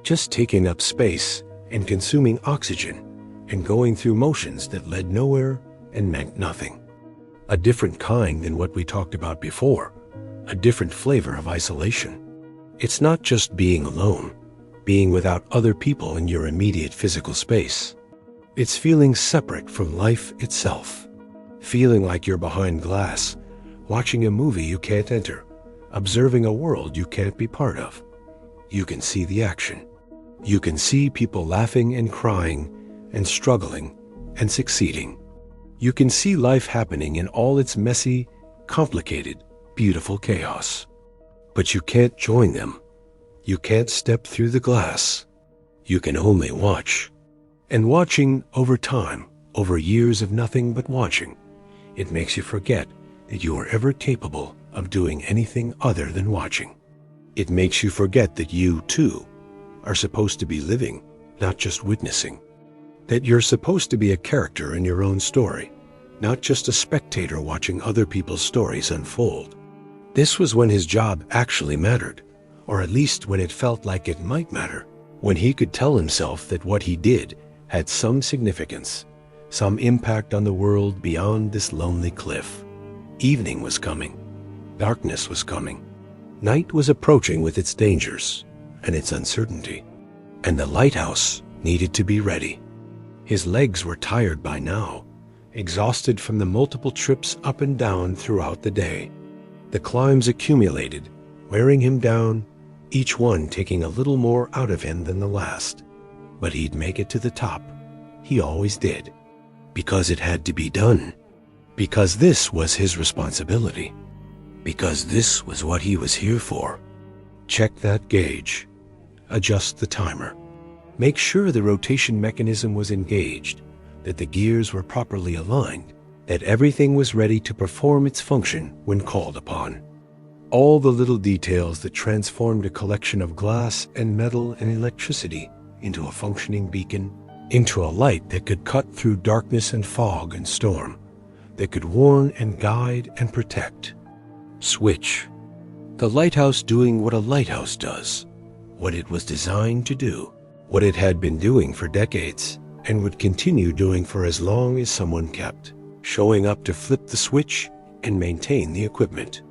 just taking up space and consuming oxygen and going through motions that led nowhere and meant nothing. A different kind than what we talked about before, a different flavor of isolation. It's not just being alone, being without other people in your immediate physical space. It's feeling separate from life itself, feeling like you're behind glass, watching a movie you can't enter, observing a world you can't be part of. You can see the action. You can see people laughing and crying and struggling and succeeding. You can see life happening in all its messy, complicated, beautiful chaos. But you can't join them. You can't step through the glass. You can only watch. And watching over time, over years of nothing but watching, it makes you forget that you are ever capable of doing anything other than watching. It makes you forget that you, too, are supposed to be living, not just witnessing. That you're supposed to be a character in your own story, not just a spectator watching other people's stories unfold. This was when his job actually mattered, or at least when it felt like it might matter, when he could tell himself that what he did had some significance, some impact on the world beyond this lonely cliff. Evening was coming. Darkness was coming. Night was approaching with its dangers and its uncertainty, and the lighthouse needed to be ready. His legs were tired by now, exhausted from the multiple trips up and down throughout the day. The climbs accumulated, wearing him down, each one taking a little more out of him than the last. But he'd make it to the top. He always did. Because it had to be done. Because this was his responsibility. Because this was what he was here for. Check that gauge. Adjust the timer. Make sure the rotation mechanism was engaged, that the gears were properly aligned, that everything was ready to perform its function when called upon. All the little details that transformed a collection of glass and metal and electricity into a functioning beacon, into a light that could cut through darkness and fog and storm, that could warn and guide and protect. Switch. The lighthouse doing what a lighthouse does, what it was designed to do, what it had been doing for decades and would continue doing for as long as someone kept, showing up to flip the switch and maintain the equipment.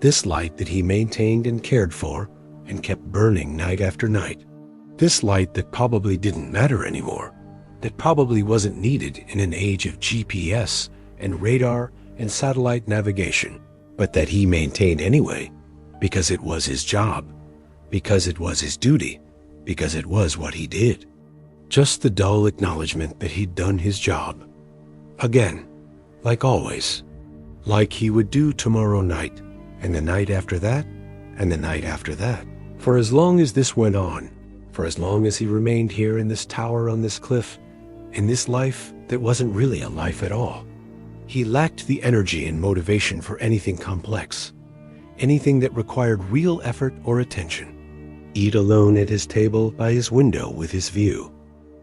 This light that he maintained and cared for and kept burning night after night. This light that probably didn't matter anymore, that probably wasn't needed in an age of GPS and radar and satellite navigation, but that he maintained anyway because it was his job, because it was his duty, because it was what he did. Just the dull acknowledgement that he'd done his job. Again, like always, like he would do tomorrow night, and the night after that, and the night after that. For as long as this went on, for as long as he remained here in this tower on this cliff, in this life that wasn't really a life at all, he lacked the energy and motivation for anything complex, anything that required real effort or attention. Eat alone at his table by his window with his view.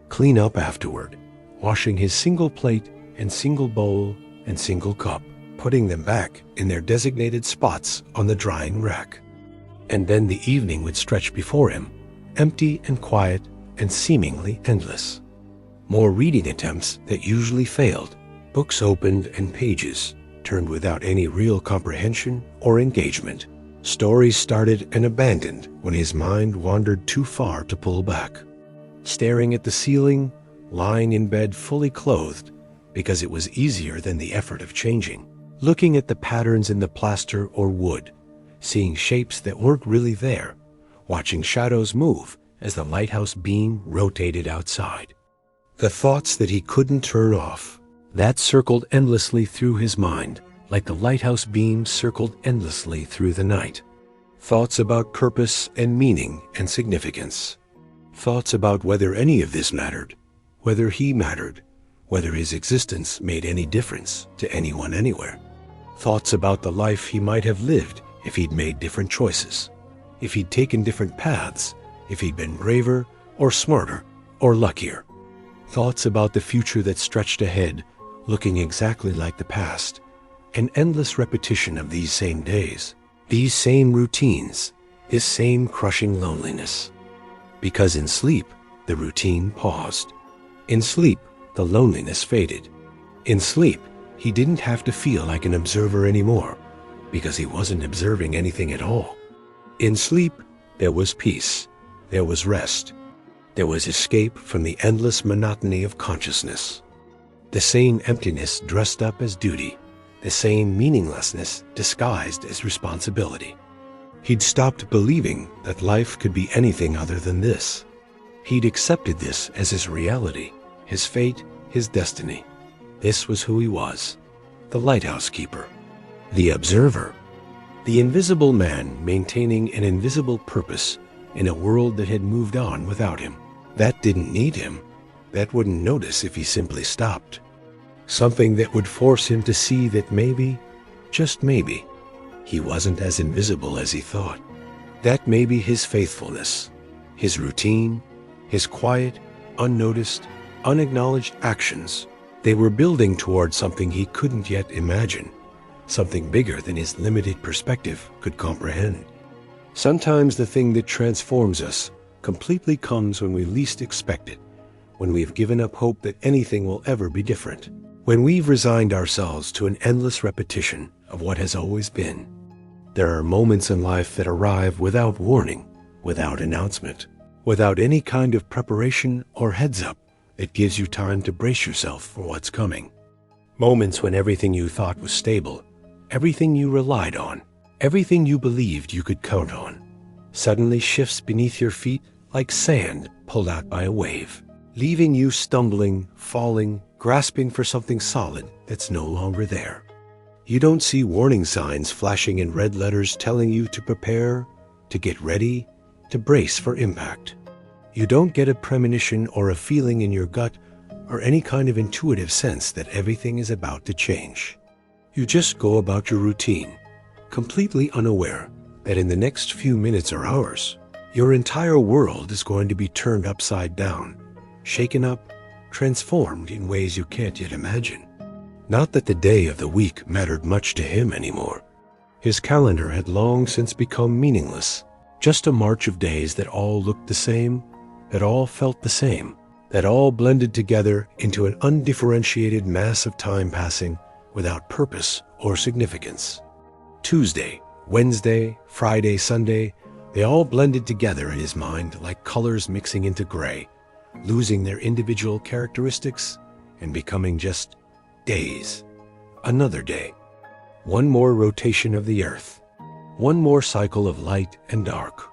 Clean up afterward, washing his single plate and single bowl and single cup, putting them back in their designated spots on the drying rack. And then the evening would stretch before him, empty and quiet and seemingly endless. More reading attempts that usually failed, books opened and pages turned without any real comprehension or engagement. Stories started and abandoned when his mind wandered too far to pull back. Staring at the ceiling, lying in bed fully clothed because it was easier than the effort of changing. Looking at the patterns in the plaster or wood, seeing shapes that weren't really there, watching shadows move as the lighthouse beam rotated outside. The thoughts that he couldn't turn off, that circled endlessly through his mind, like the lighthouse beam circled endlessly through the night. Thoughts about purpose and meaning and significance. Thoughts about whether any of this mattered, whether he mattered, whether his existence made any difference to anyone anywhere. Thoughts about the life he might have lived if he'd made different choices, if he'd taken different paths, if he'd been braver or smarter or luckier. Thoughts about the future that stretched ahead, looking exactly like the past, an endless repetition of these same days, these same routines, this same crushing loneliness. Because in sleep, the routine paused. In sleep, the loneliness faded. In sleep, he didn't have to feel like an observer anymore, because he wasn't observing anything at all. In sleep, there was peace, there was rest, there was escape from the endless monotony of consciousness. The same emptiness dressed up as duty, the same meaninglessness disguised as responsibility. He'd stopped believing that life could be anything other than this. He'd accepted this as his reality, his fate, his destiny. This was who he was, the lighthouse keeper, the observer, the invisible man maintaining an invisible purpose in a world that had moved on without him, that didn't need him, that wouldn't notice if he simply stopped. Something that would force him to see that maybe, just maybe, he wasn't as invisible as he thought. That maybe his faithfulness, his routine, his quiet, unnoticed, unacknowledged actions, they were building toward something he couldn't yet imagine, something bigger than his limited perspective could comprehend. Sometimes the thing that transforms us completely comes when we least expect it, when we've given up hope that anything will ever be different, when we've resigned ourselves to an endless repetition of what has always been. There are moments in life that arrive without warning, without announcement, without any kind of preparation or heads up that gives you time to brace yourself for what's coming. Moments when everything you thought was stable, everything you relied on, everything you believed you could count on, suddenly shifts beneath your feet like sand pulled out by a wave, leaving you stumbling, falling, grasping for something solid that's no longer there. You don't see warning signs flashing in red letters telling you to prepare, to get ready, to brace for impact. You don't get a premonition or a feeling in your gut or any kind of intuitive sense that everything is about to change. You just go about your routine, completely unaware that in the next few minutes or hours, your entire world is going to be turned upside down, shaken up, transformed in ways you can't yet imagine. Not that the day of the week mattered much to him anymore. His calendar had long since become meaningless, just a march of days that all looked the same, that all felt the same, that all blended together into an undifferentiated mass of time passing without purpose or significance. Tuesday, Wednesday, Friday, Sunday, they all blended together in his mind like colors mixing into gray, losing their individual characteristics and becoming just days. Another day. One more rotation of the earth. One more cycle of light and dark.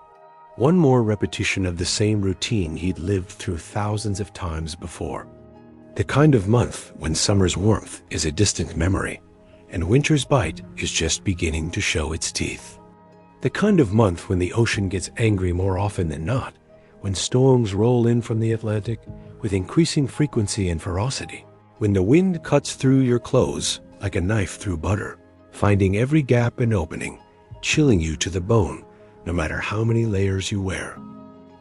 One more repetition of the same routine he'd lived through thousands of times before. The kind of month when summer's warmth is a distant memory and winter's bite is just beginning to show its teeth. The kind of month when the ocean gets angry more often than not, when storms roll in from the Atlantic with increasing frequency and ferocity, when the wind cuts through your clothes like a knife through butter, finding every gap and opening, chilling you to the bone, no matter how many layers you wear.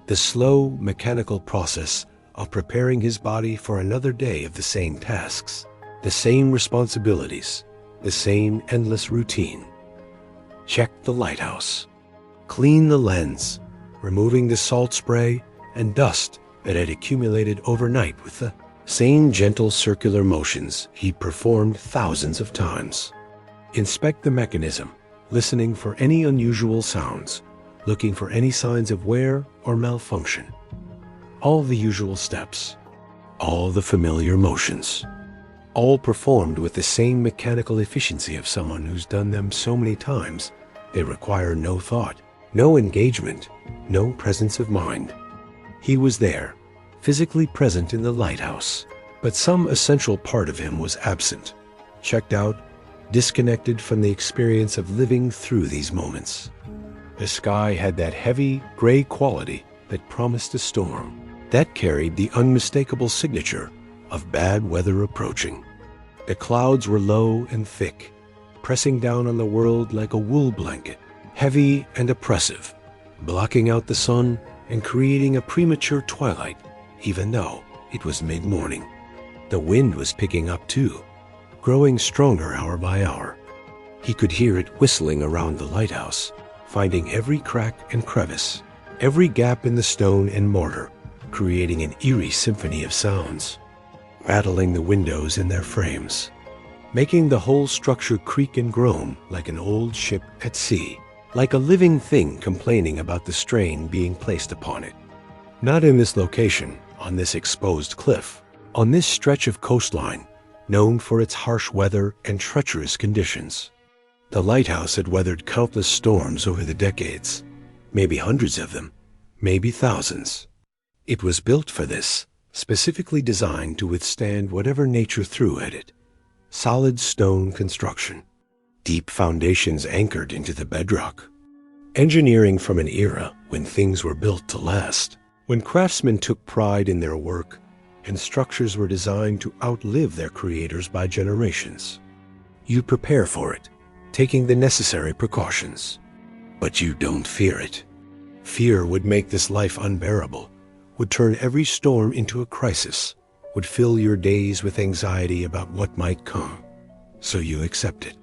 The slow, mechanical process of preparing his body for another day of the same tasks, the same responsibilities, the same endless routine. Check the lighthouse. Clean the lens, removing the salt spray and dust that had accumulated overnight with the same gentle circular motions he performed thousands of times. Inspect the mechanism, listening for any unusual sounds, looking for any signs of wear or malfunction. All the usual steps, all the familiar motions, all performed with the same mechanical efficiency of someone who's done them so many times they require no thought, no engagement, no presence of mind. He was there, physically present in the lighthouse, but some essential part of him was absent, checked out, disconnected from the experience of living through these moments. The sky had that heavy, gray quality that promised a storm, that carried the unmistakable signature of bad weather approaching. The clouds were low and thick, pressing down on the world like a wool blanket, heavy and oppressive, blocking out the sun and creating a premature twilight, even though it was mid-morning. The wind was picking up too, growing stronger hour by hour. He could hear it whistling around the lighthouse, finding every crack and crevice, every gap in the stone and mortar, creating an eerie symphony of sounds, rattling the windows in their frames, making the whole structure creak and groan like an old ship at sea, like a living thing complaining about the strain being placed upon it. Not in this location, on this exposed cliff, on this stretch of coastline, known for its harsh weather and treacherous conditions. The lighthouse had weathered countless storms over the decades, maybe hundreds of them, maybe thousands. It was built for this, specifically designed to withstand whatever nature threw at it. Solid stone construction, deep foundations anchored into the bedrock. Engineering from an era when things were built to last, when craftsmen took pride in their work and structures were designed to outlive their creators by generations. You prepare for it, taking the necessary precautions, but you don't fear it. Fear would make this life unbearable, would turn every storm into a crisis, would fill your days with anxiety about what might come. So you accept it.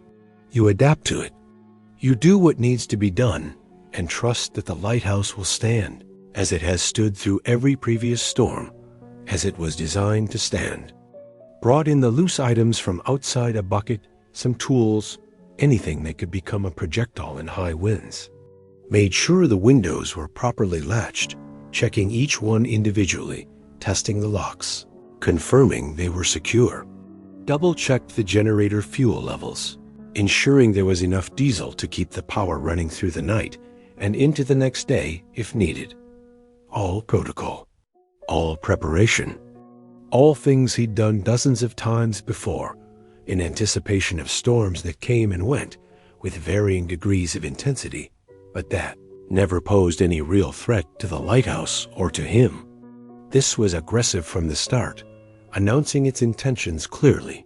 You adapt to it. You do what needs to be done and trust that the lighthouse will stand, as it has stood through every previous storm, as it was designed to stand. Brought in the loose items from outside a bucket, some tools, anything that could become a projectile in high winds. Made sure the windows were properly latched, checking each one individually, testing the locks, confirming they were secure. Double-checked the generator fuel levels, ensuring there was enough diesel to keep the power running through the night and into the next day if needed. All protocol, all preparation, all things he'd done dozens of times before in anticipation of storms that came and went with varying degrees of intensity, but that never posed any real threat to the lighthouse or to him. This was aggressive from the start, announcing its intentions clearly.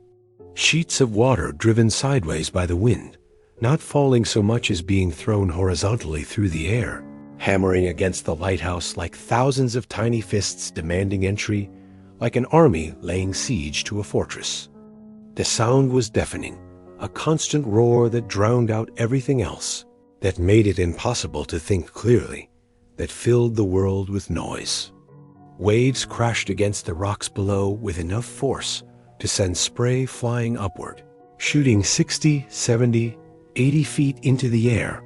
Sheets of water driven sideways by the wind, not falling so much as being thrown horizontally through the air, hammering against the lighthouse like thousands of tiny fists demanding entry, like an army laying siege to a fortress. The sound was deafening, a constant roar that drowned out everything else, that made it impossible to think clearly, that filled the world with noise. Waves crashed against the rocks below with enough force to send spray flying upward, shooting 60, 70, 80 feet into the air,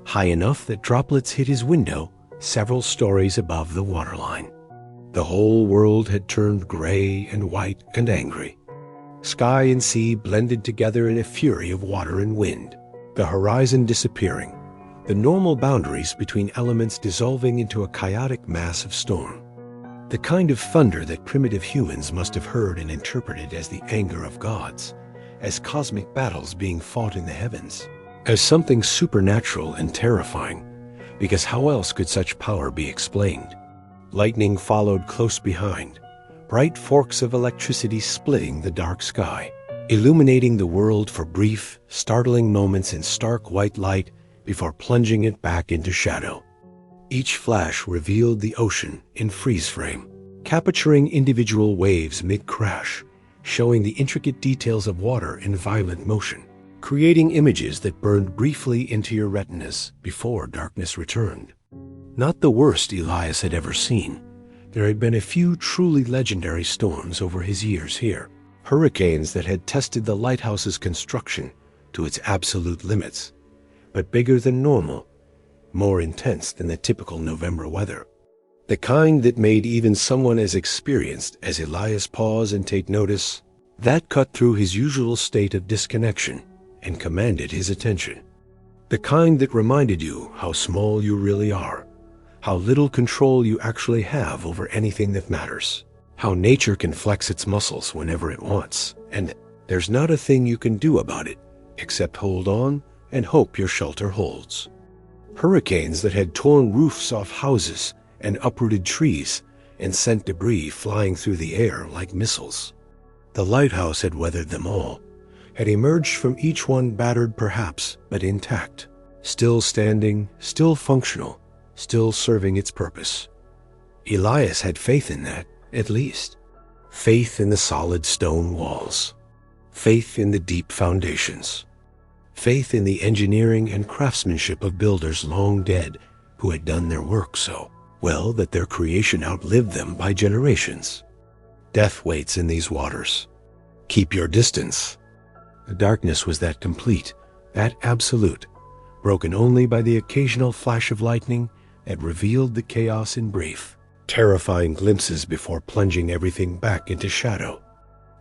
high enough that droplets hit his window several stories above the waterline. The whole world had turned gray and white and angry. Sky and sea blended together in a fury of water and wind, the horizon disappearing, the normal boundaries between elements dissolving into a chaotic mass of storm. The kind of thunder that primitive humans must have heard and interpreted as the anger of gods, as cosmic battles being fought in the heavens, as something supernatural and terrifying, because how else could such power be explained? Lightning followed close behind, bright forks of electricity splitting the dark sky, illuminating the world for brief, startling moments in stark white light before plunging it back into shadow. Each flash revealed the ocean in freeze frame, capturing individual waves mid-crash, showing the intricate details of water in violent motion, creating images that burned briefly into your retinas before darkness returned. Not the worst Elias had ever seen. There had been a few truly legendary storms over his years here, hurricanes that had tested the lighthouse's construction to its absolute limits, but bigger than normal, more intense than the typical November weather. The kind that made even someone as experienced as Elias pause and take notice. That cut through his usual state of disconnection and commanded his attention. The kind that reminded you how small you really are, how little control you actually have over anything that matters, how nature can flex its muscles whenever it wants, and there's not a thing you can do about it except hold on and hope your shelter holds. Hurricanes that had torn roofs off houses and uprooted trees and sent debris flying through the air like missiles. The lighthouse had weathered them all, had emerged from each one battered perhaps, but intact, still standing, still functional, still serving its purpose. Elias had faith in that, at least. Faith in the solid stone walls. Faith in the deep foundations. Faith in the engineering and craftsmanship of builders long dead who had done their work so well that their creation outlived them by generations. Death waits in these waters. Keep your distance. The darkness was that complete, that absolute, broken only by the occasional flash of lightning that revealed the chaos in brief, terrifying glimpses before plunging everything back into shadow.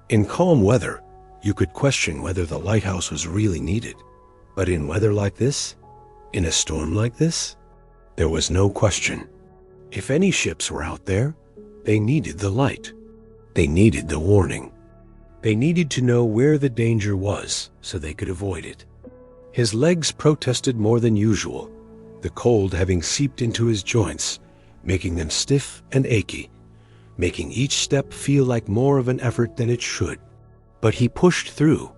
In calm weather, you could question whether the lighthouse was really needed. But in weather like this, in a storm like this, there was no question. If any ships were out there, they needed the light. They needed the warning. They needed to know where the danger was so they could avoid it. His legs protested more than usual, the cold having seeped into his joints, making them stiff and achy, making each step feel like more of an effort than it should. But he pushed through,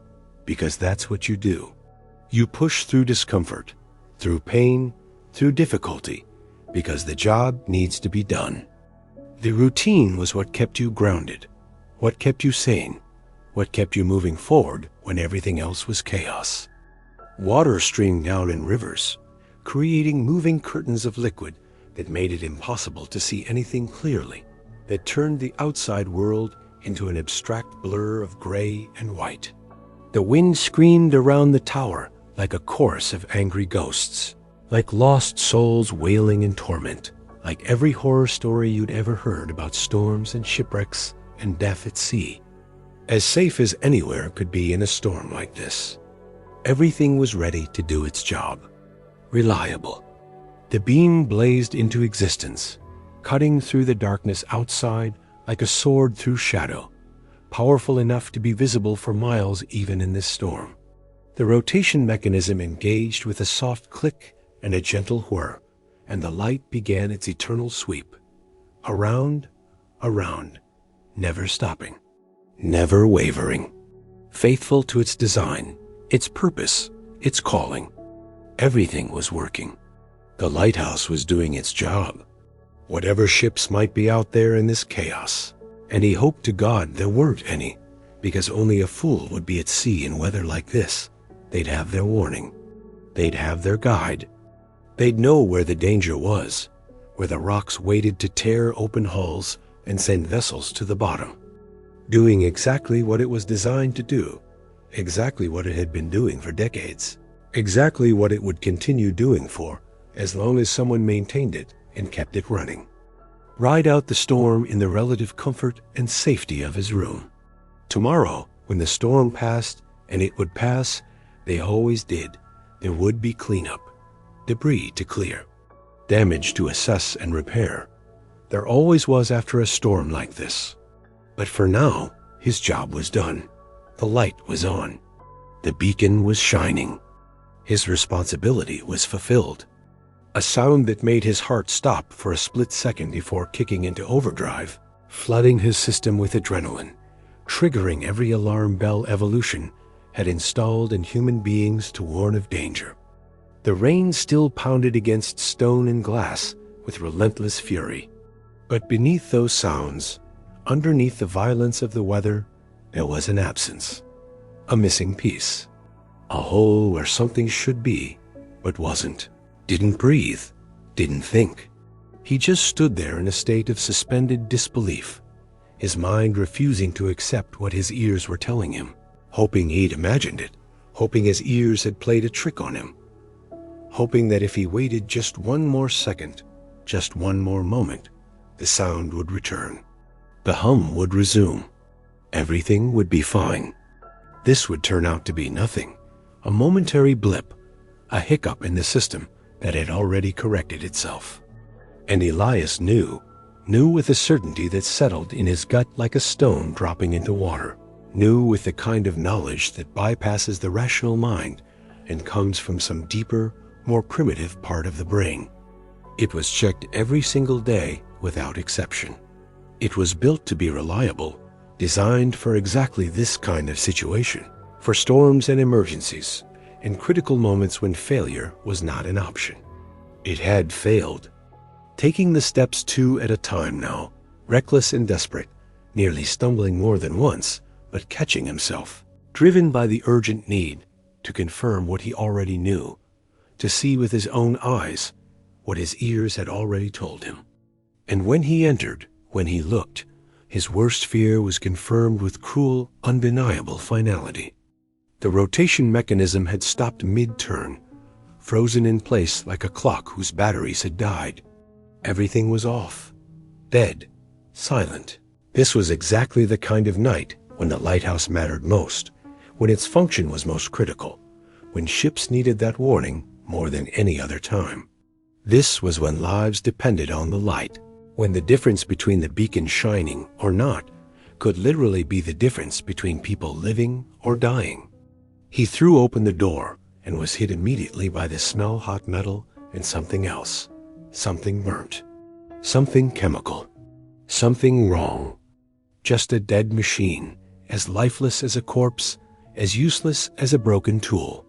because that's what you do. You push through discomfort, through pain, through difficulty, because the job needs to be done. The routine was what kept you grounded, what kept you sane, what kept you moving forward when everything else was chaos. Water streamed out in rivers, creating moving curtains of liquid that made it impossible to see anything clearly, that turned the outside world into an abstract blur of gray and white. The wind screamed around the tower like a chorus of angry ghosts, like lost souls wailing in torment, like every horror story you'd ever heard about storms and shipwrecks and death at sea. As safe as anywhere could be in a storm like this. Everything was ready to do its job. Reliable. The beam blazed into existence, cutting through the darkness outside like a sword through shadow, powerful enough to be visible for miles even in this storm. The rotation mechanism engaged with a soft click and a gentle whir, and the light began its eternal sweep. Around, around, never stopping, never wavering. Faithful to its design, its purpose, its calling. Everything was working. The lighthouse was doing its job. Whatever ships might be out there in this chaos, and he hoped to God there weren't any, because only a fool would be at sea in weather like this. They'd have their warning. They'd have their guide. They'd know where the danger was, where the rocks waited to tear open hulls and send vessels to the bottom, doing exactly what it was designed to do, exactly what it had been doing for decades, exactly what it would continue doing for as long as someone maintained it and kept it running. Ride out the storm in the relative comfort and safety of his room. Tomorrow, when the storm passed, and it would pass, they always did, there would be cleanup. debris to clear, damage to assess and repair. There always was after a storm like this. But for now, his job was done. The light was on. The beacon was shining. His responsibility was fulfilled. A sound that made his heart stop for a split second before kicking into overdrive, flooding his system with adrenaline, triggering every alarm bell evolution had installed in human beings to warn of danger. The rain still pounded against stone and glass with relentless fury. But beneath those sounds, underneath the violence of the weather, there was an absence, a missing piece, a hole where something should be, but wasn't, didn't breathe, didn't think. He just stood there in a state of suspended disbelief, his mind refusing to accept what his ears were telling him, hoping he'd imagined it, hoping his ears had played a trick on him, hoping that if he waited just one more second, just one more moment, the sound would return. The hum would resume. Everything would be fine. This would turn out to be nothing, a momentary blip, a hiccup in the system that had already corrected itself. And Elias knew with a certainty that settled in his gut like a stone dropping into water, knew with the kind of knowledge that bypasses the rational mind and comes from some deeper, more primitive part of the brain. It was checked every single day without exception. It was built to be reliable, designed for exactly this kind of situation, for storms and emergencies, and critical moments when failure was not an option. It had failed, taking the steps two at a time now, reckless and desperate, nearly stumbling more than once, but catching himself, driven by the urgent need to confirm what he already knew, to see with his own eyes what his ears had already told him. And when he entered, when he looked, his worst fear was confirmed with cruel, undeniable finality. The rotation mechanism had stopped mid-turn, frozen in place like a clock whose batteries had died. Everything was off, dead, silent. This was exactly the kind of night when the lighthouse mattered most, when its function was most critical, when ships needed that warning more than any other time. This was when lives depended on the light, when the difference between the beacon shining or not could literally be the difference between people living or dying. He threw open the door and was hit immediately by the smell of hot metal and something else, something burnt, something chemical, something wrong. Just a dead machine, as lifeless as a corpse, as useless as a broken tool.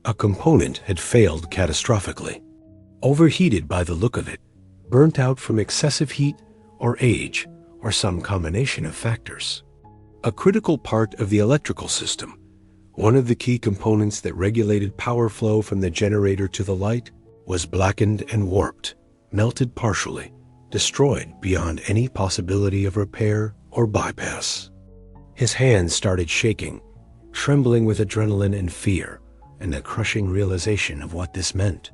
A component had failed catastrophically, overheated by the look of it, burnt out from excessive heat or age or some combination of factors. A critical part of the electrical system, one of the key components that regulated power flow from the generator to the light, was blackened and warped, melted partially, destroyed beyond any possibility of repair or bypass. His hands started shaking, trembling with adrenaline and fear, and a crushing realization of what this meant.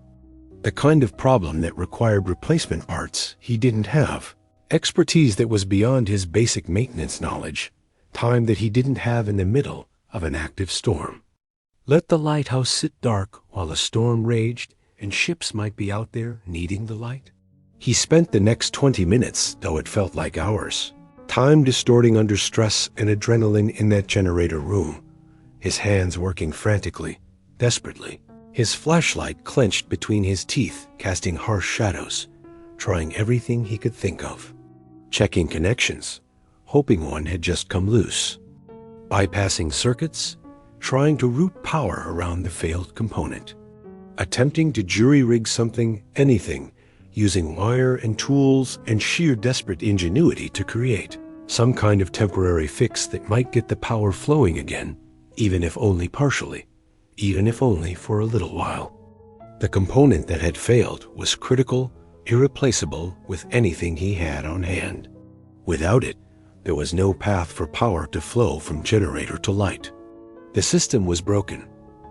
The kind of problem that required replacement parts he didn't have, expertise that was beyond his basic maintenance knowledge, time that he didn't have in the middle of an active storm. Let the lighthouse sit dark while a storm raged and ships might be out there needing the light. He spent the next 20 minutes, though it felt like hours, time distorting under stress and adrenaline in that generator room, his hands working frantically, desperately, his flashlight clenched between his teeth, casting harsh shadows, trying everything he could think of, checking connections, hoping one had just come loose, bypassing circuits, trying to route power around the failed component, attempting to jury-rig something, anything, using wire and tools and sheer desperate ingenuity to create some kind of temporary fix that might get the power flowing again, even if only partially, even if only for a little while. The component that had failed was critical, irreplaceable with anything he had on hand. Without it, there was no path for power to flow from generator to light. The system was broken,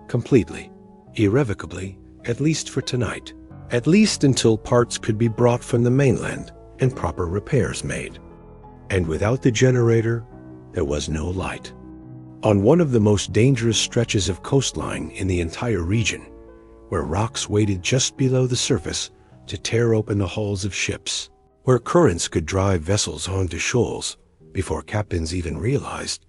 completely, irrevocably, at least for tonight, at least until parts could be brought from the mainland and proper repairs made. And without the generator, there was no light. On one of the most dangerous stretches of coastline in the entire region, where rocks waited just below the surface to tear open the hulls of ships, where currents could drive vessels onto shoals before captains even realized.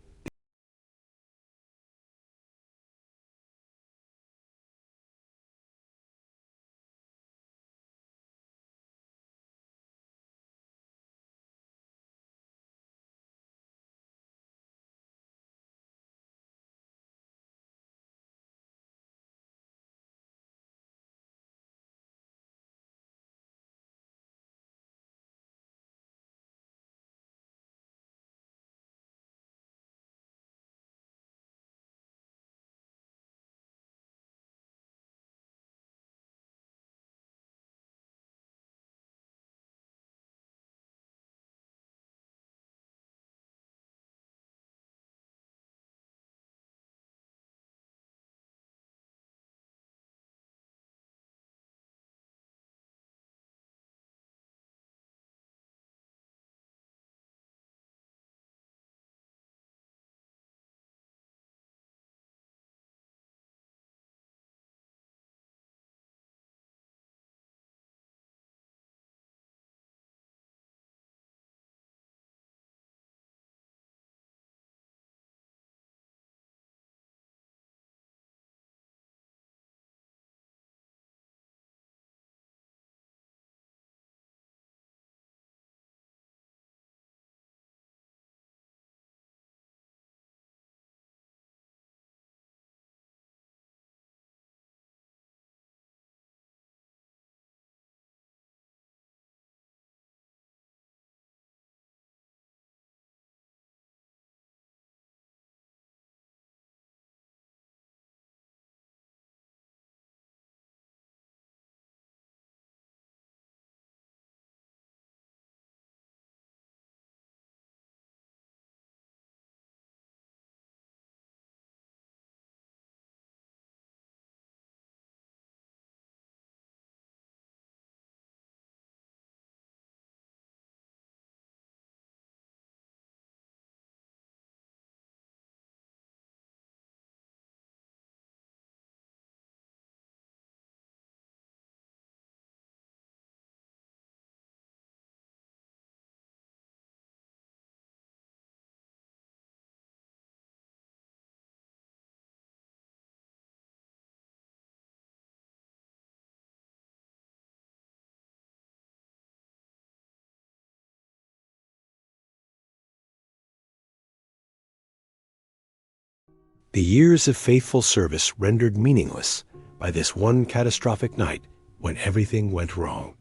The years of faithful service rendered meaningless by this one catastrophic night when everything went wrong.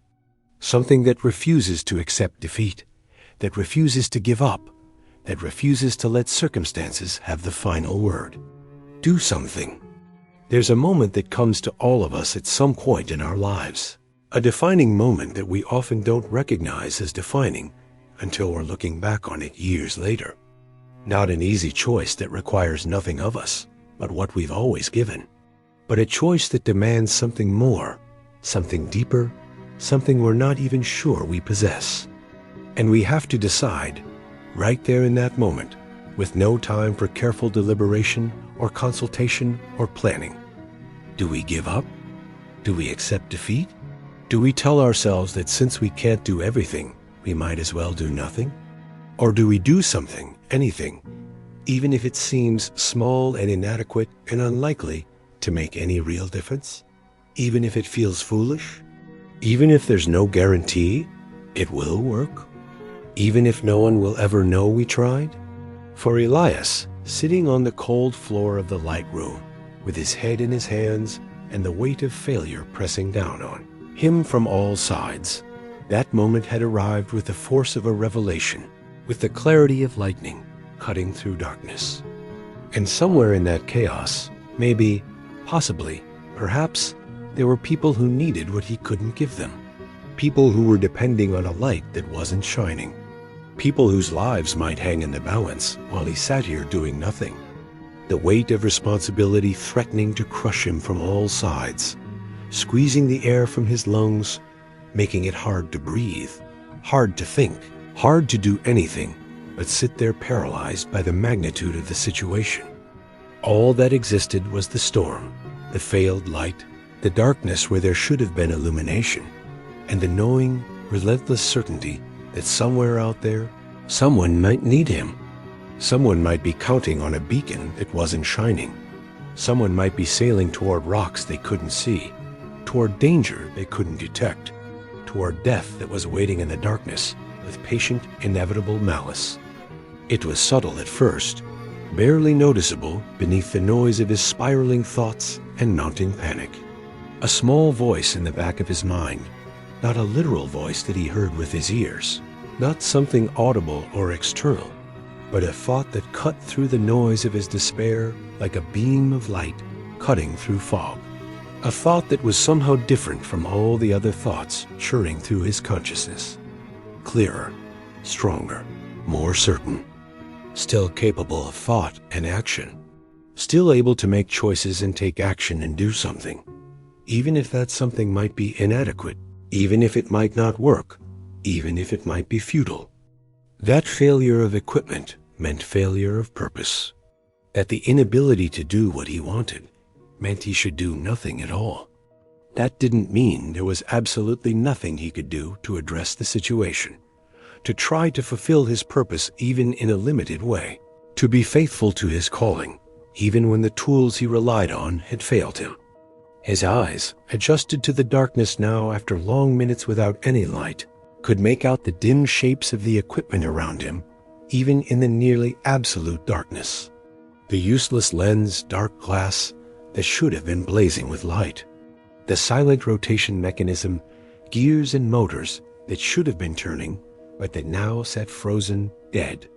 Something that refuses to accept defeat, that refuses to give up, that refuses to let circumstances have the final word. Do something. There's a moment that comes to all of us at some point in our lives, a defining moment that we often don't recognize as defining until we're looking back on it years later. Not an easy choice that requires nothing of us but what we've always given, but a choice that demands something more, something deeper, something we're not even sure we possess. And we have to decide, right there in that moment, with no time for careful deliberation or consultation or planning. Do we give up? Do we accept defeat? Do we tell ourselves that since we can't do everything, we might as well do nothing? Or do we do something, anything, even if it seems small and inadequate and unlikely to make any real difference? Even if it feels foolish? Even if there's no guarantee it will work? Even if no one will ever know we tried? For Elias, sitting on the cold floor of the light room, with his head in his hands and the weight of failure pressing down on him from all sides, that moment had arrived with the force of a revelation, with the clarity of lightning cutting through darkness. And somewhere in that chaos, maybe, possibly, perhaps, there were people who needed what he couldn't give them. People who were depending on a light that wasn't shining. People whose lives might hang in the balance while he sat here doing nothing. The weight of responsibility threatening to crush him from all sides, squeezing the air from his lungs, making it hard to breathe, hard to think, hard to do anything but sit there paralyzed by the magnitude of the situation. All that existed was the storm, the failed light, The darkness where there should have been illumination, and the knowing, relentless certainty that somewhere out there, someone might need him. Someone might be counting on a beacon that wasn't shining. Someone might be sailing toward rocks they couldn't see, toward danger they couldn't detect, toward death that was waiting in the darkness with patient, inevitable malice. It was subtle at first, barely noticeable beneath the noise of his spiraling thoughts and mounting panic. A small voice in the back of his mind, not a literal voice that he heard with his ears, not something audible or external, but a thought that cut through the noise of his despair like a beam of light cutting through fog. A thought that was somehow different from all the other thoughts churning through his consciousness. Clearer, stronger, more certain. Still capable of thought and action. Still able to make choices and take action and do something. Even if that something might be inadequate, even if it might not work, even if it might be futile. That failure of equipment meant failure of purpose. That the inability to do what he wanted meant he should do nothing at all. That didn't mean there was absolutely nothing he could do to address the situation, to try to fulfill his purpose even in a limited way, to be faithful to his calling, even when the tools he relied on had failed him. His eyes, adjusted to the darkness now after long minutes without any light, could make out the dim shapes of the equipment around him, even in the nearly absolute darkness. The useless lens, dark glass, that should have been blazing with light. The silent rotation mechanism, gears and motors that should have been turning, but that now sat frozen, dead.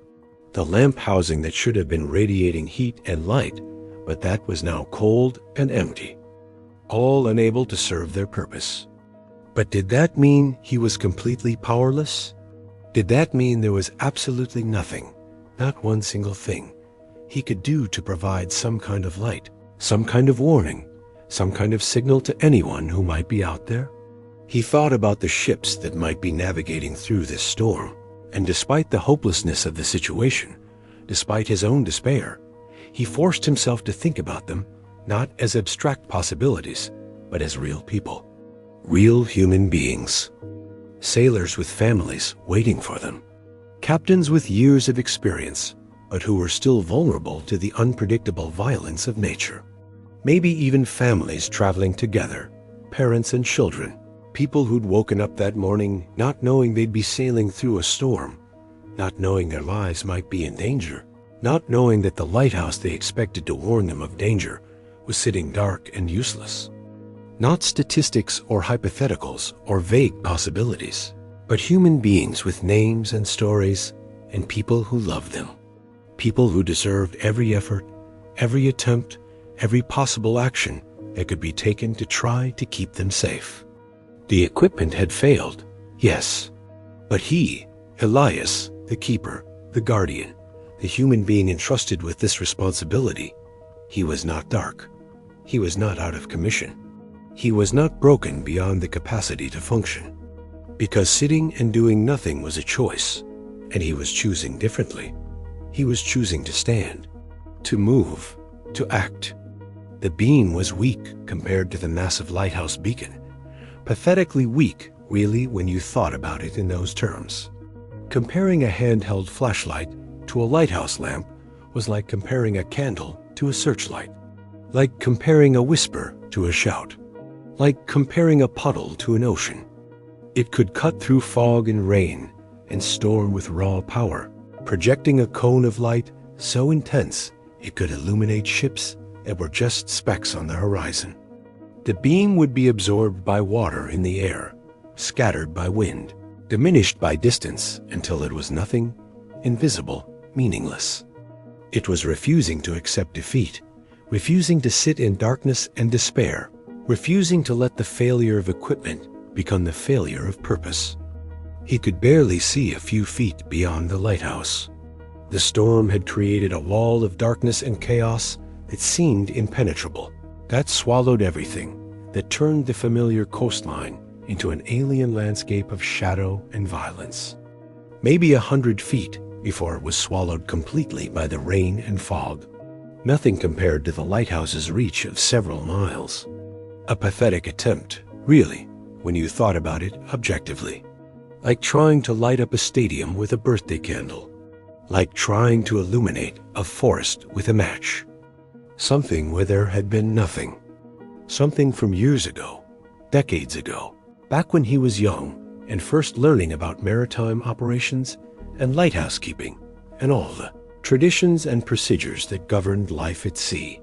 The lamp housing that should have been radiating heat and light, but that was now cold and empty. All unable to serve their purpose. But did that mean he was completely powerless? Did that mean there was absolutely nothing, not one single thing, he could do to provide some kind of light, some kind of warning, some kind of signal to anyone who might be out there? He thought about the ships that might be navigating through this storm, and despite the hopelessness of the situation, despite his own despair, he forced himself to think about them not as abstract possibilities, but as real people. Real human beings. Sailors with families waiting for them. Captains with years of experience, but who were still vulnerable to the unpredictable violence of nature. Maybe even families traveling together, parents and children, people who'd woken up that morning not knowing they'd be sailing through a storm, not knowing their lives might be in danger, not knowing that the lighthouse they expected to warn them of danger was sitting dark and useless. Not statistics or hypotheticals or vague possibilities, but human beings with names and stories and people who loved them. People who deserved every effort, every attempt, every possible action that could be taken to try to keep them safe. The equipment had failed, yes, but he, Elias, the keeper, the guardian, the human being entrusted with this responsibility, he was not dark. He was not out of commission. He was not broken beyond the capacity to function. Because sitting and doing nothing was a choice, and he was choosing differently. He was choosing to stand, to move, to act. The beam was weak compared to the massive lighthouse beacon. Pathetically weak, really, when you thought about it in those terms. Comparing a handheld flashlight to a lighthouse lamp was like comparing a candle to a searchlight. Like comparing a whisper to a shout. Like comparing a puddle to an ocean. It could cut through fog and rain and storm with raw power, projecting a cone of light so intense it could illuminate ships that were just specks on the horizon. The beam would be absorbed by water in the air, scattered by wind, diminished by distance until it was nothing, invisible, meaningless. It was refusing to accept defeat, refusing to sit in darkness and despair, refusing to let the failure of equipment become the failure of purpose. He could barely see a few feet beyond the lighthouse. The storm had created a wall of darkness and chaos that seemed impenetrable, that swallowed everything, that turned the familiar coastline into an alien landscape of shadow and violence. Maybe 100 feet before it was swallowed completely by the rain and fog. Nothing compared to the lighthouse's reach of several miles. A pathetic attempt, really, when you thought about it objectively. Like trying to light up a stadium with a birthday candle. Like trying to illuminate a forest with a match. Something where there had been nothing. Something from years ago, decades ago, back when he was young and first learning about maritime operations and lighthouse keeping and all the traditions and procedures that governed life at sea.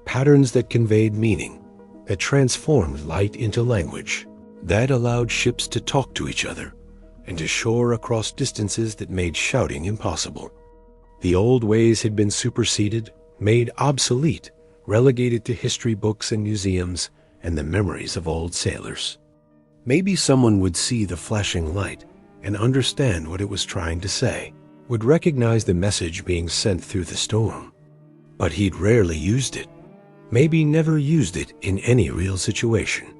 Patterns that conveyed meaning, that transformed light into language, that allowed ships to talk to each other and to shore across distances that made shouting impossible. The old ways had been superseded, made obsolete, relegated to history books and museums and the memories of old sailors. Maybe someone would see the flashing light and understand what it was trying to say, would recognize the message being sent through the storm. But he'd rarely used it, maybe never used it in any real situation.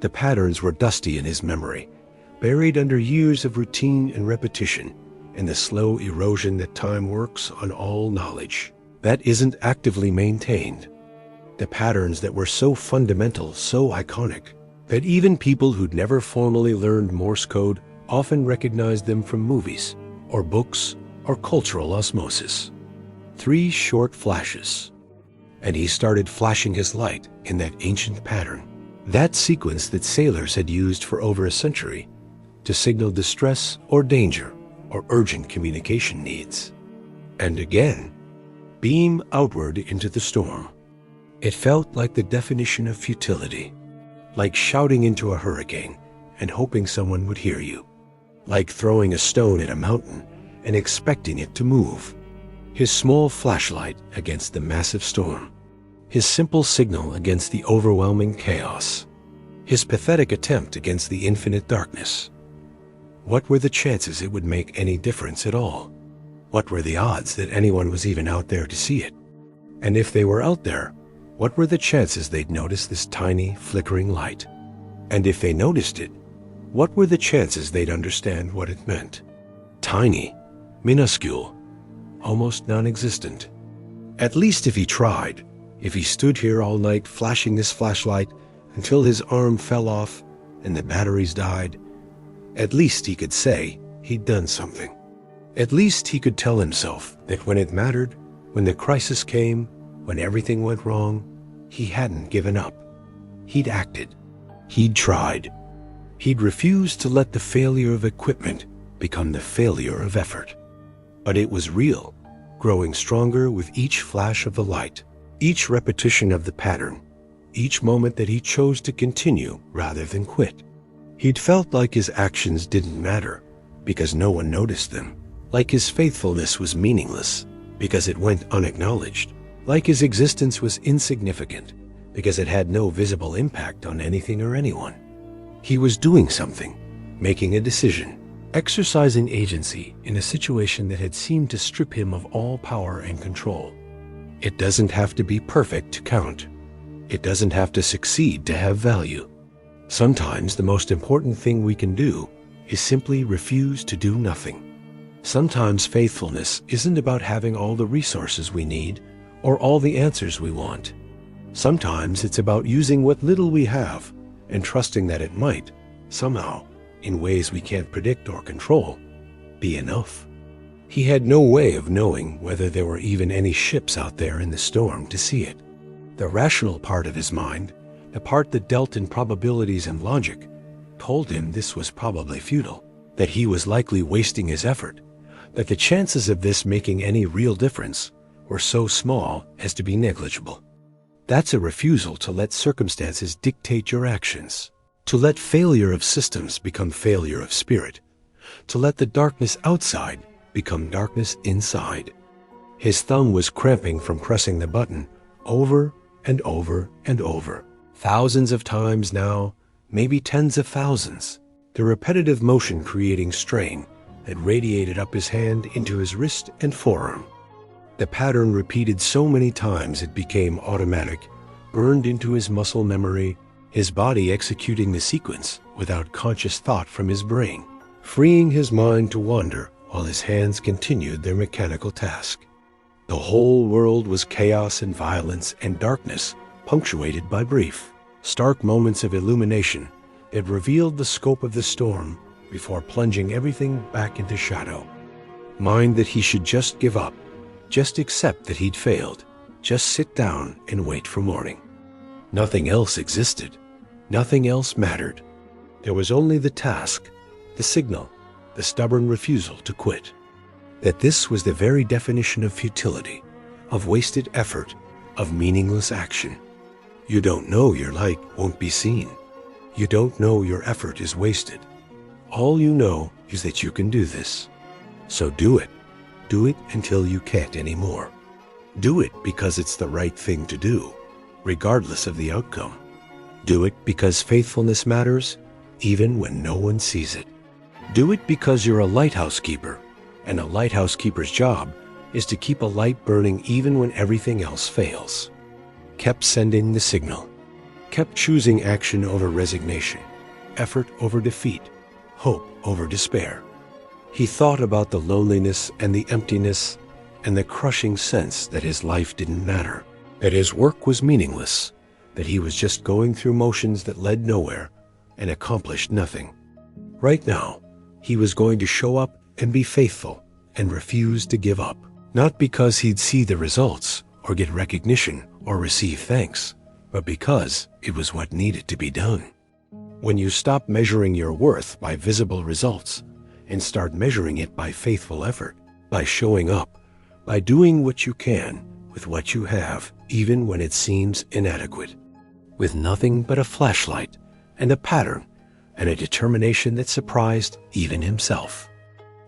The patterns were dusty in his memory, buried under years of routine and repetition, and the slow erosion that time works on all knowledge that isn't actively maintained. The patterns that were so fundamental, so iconic, that even people who'd never formally learned Morse code often recognized them from movies, or books, or cultural osmosis. 3 short flashes, and he started flashing his light in that ancient pattern, that sequence that sailors had used for over a century to signal distress or danger or urgent communication needs. And again, beam outward into the storm. It felt like the definition of futility, like shouting into a hurricane and hoping someone would hear you, like throwing a stone at a mountain and expecting it to move. His small flashlight against the massive storm, his simple signal against the overwhelming chaos, his pathetic attempt against the infinite darkness. What were the chances it would make any difference at all? What were the odds that anyone was even out there to see it? And if they were out there, what were the chances they'd notice this tiny, flickering light? And if they noticed it, what were the chances they'd understand what it meant? Tiny, minuscule, almost non-existent. At least if he tried, if he stood here all night flashing this flashlight until his arm fell off and the batteries died, at least he could say he'd done something. At least he could tell himself that when it mattered, when the crisis came, when everything went wrong, he hadn't given up. He'd acted. He'd tried. He'd refused to let the failure of equipment become the failure of effort. But it was real, growing stronger with each flash of the light, each repetition of the pattern, each moment that he chose to continue rather than quit. He'd felt like his actions didn't matter because no one noticed them, like his faithfulness was meaningless because it went unacknowledged, like his existence was insignificant because it had no visible impact on anything or anyone. He was doing something, making a decision, exercising agency in a situation that had seemed to strip him of all power and control. It doesn't have to be perfect to count. It doesn't have to succeed to have value. Sometimes the most important thing we can do is simply refuse to do nothing. Sometimes faithfulness isn't about having all the resources we need or all the answers we want. Sometimes it's about using what little we have and trusting that it might, somehow, in ways we can't predict or control, be enough. He had no way of knowing whether there were even any ships out there in the storm to see it. The rational part of his mind, the part that dealt in probabilities and logic, told him this was probably futile, that he was likely wasting his effort, that the chances of this making any real difference were so small as to be negligible. That's a refusal to let circumstances dictate your actions, to let failure of systems become failure of spirit, to let the darkness outside become darkness inside. His thumb was cramping from pressing the button over and over and over. Thousands of times now, maybe tens of thousands, the repetitive motion creating strain that radiated up his hand into his wrist and forearm. The pattern repeated so many times it became automatic, burned into his muscle memory, his body executing the sequence without conscious thought from his brain, freeing his mind to wander while his hands continued their mechanical task. The whole world was chaos and violence and darkness, punctuated by brief, Stark moments of illumination that revealed the scope of the storm before plunging everything back into shadow. Mind that he should just give up, just accept that he'd failed, just sit down and wait for morning. Nothing else existed. Nothing else mattered. There was only the task, the signal, the stubborn refusal to quit. That this was the very definition of futility, of wasted effort, of meaningless action. You don't know your light won't be seen. You don't know your effort is wasted. All you know is that you can do this. So do it. Do it until you can't anymore. Do it because it's the right thing to do, regardless of the outcome. Do it because faithfulness matters, even when no one sees it. Do it because you're a lighthouse keeper, and a lighthouse keeper's job is to keep a light burning even when everything else fails. Kept sending the signal. Kept choosing action over resignation, effort over defeat, hope over despair. He thought about the loneliness and the emptiness and the crushing sense that his life didn't matter, that his work was meaningless, that he was just going through motions that led nowhere and accomplished nothing. Right now, he was going to show up and be faithful and refuse to give up, not because he'd see the results or get recognition or receive thanks, but because it was what needed to be done. When you stop measuring your worth by visible results and start measuring it by faithful effort, by showing up, by doing what you can with what you have, even when it seems inadequate, with nothing but a flashlight and a pattern and a determination that surprised even himself.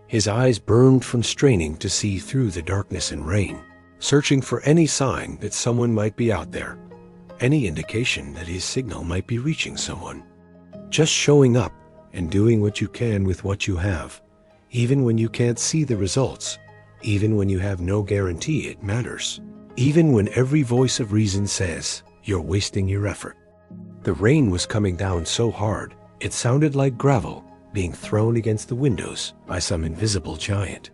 His eyes burned from straining to see through the darkness and rain, searching for any sign that someone might be out there, any indication that his signal might be reaching someone. Just showing up and doing what you can with what you have, even when you can't see the results, even when you have no guarantee it matters, even when every voice of reason says you're wasting your effort. The rain was coming down so hard, it sounded like gravel being thrown against the windows by some invisible giant.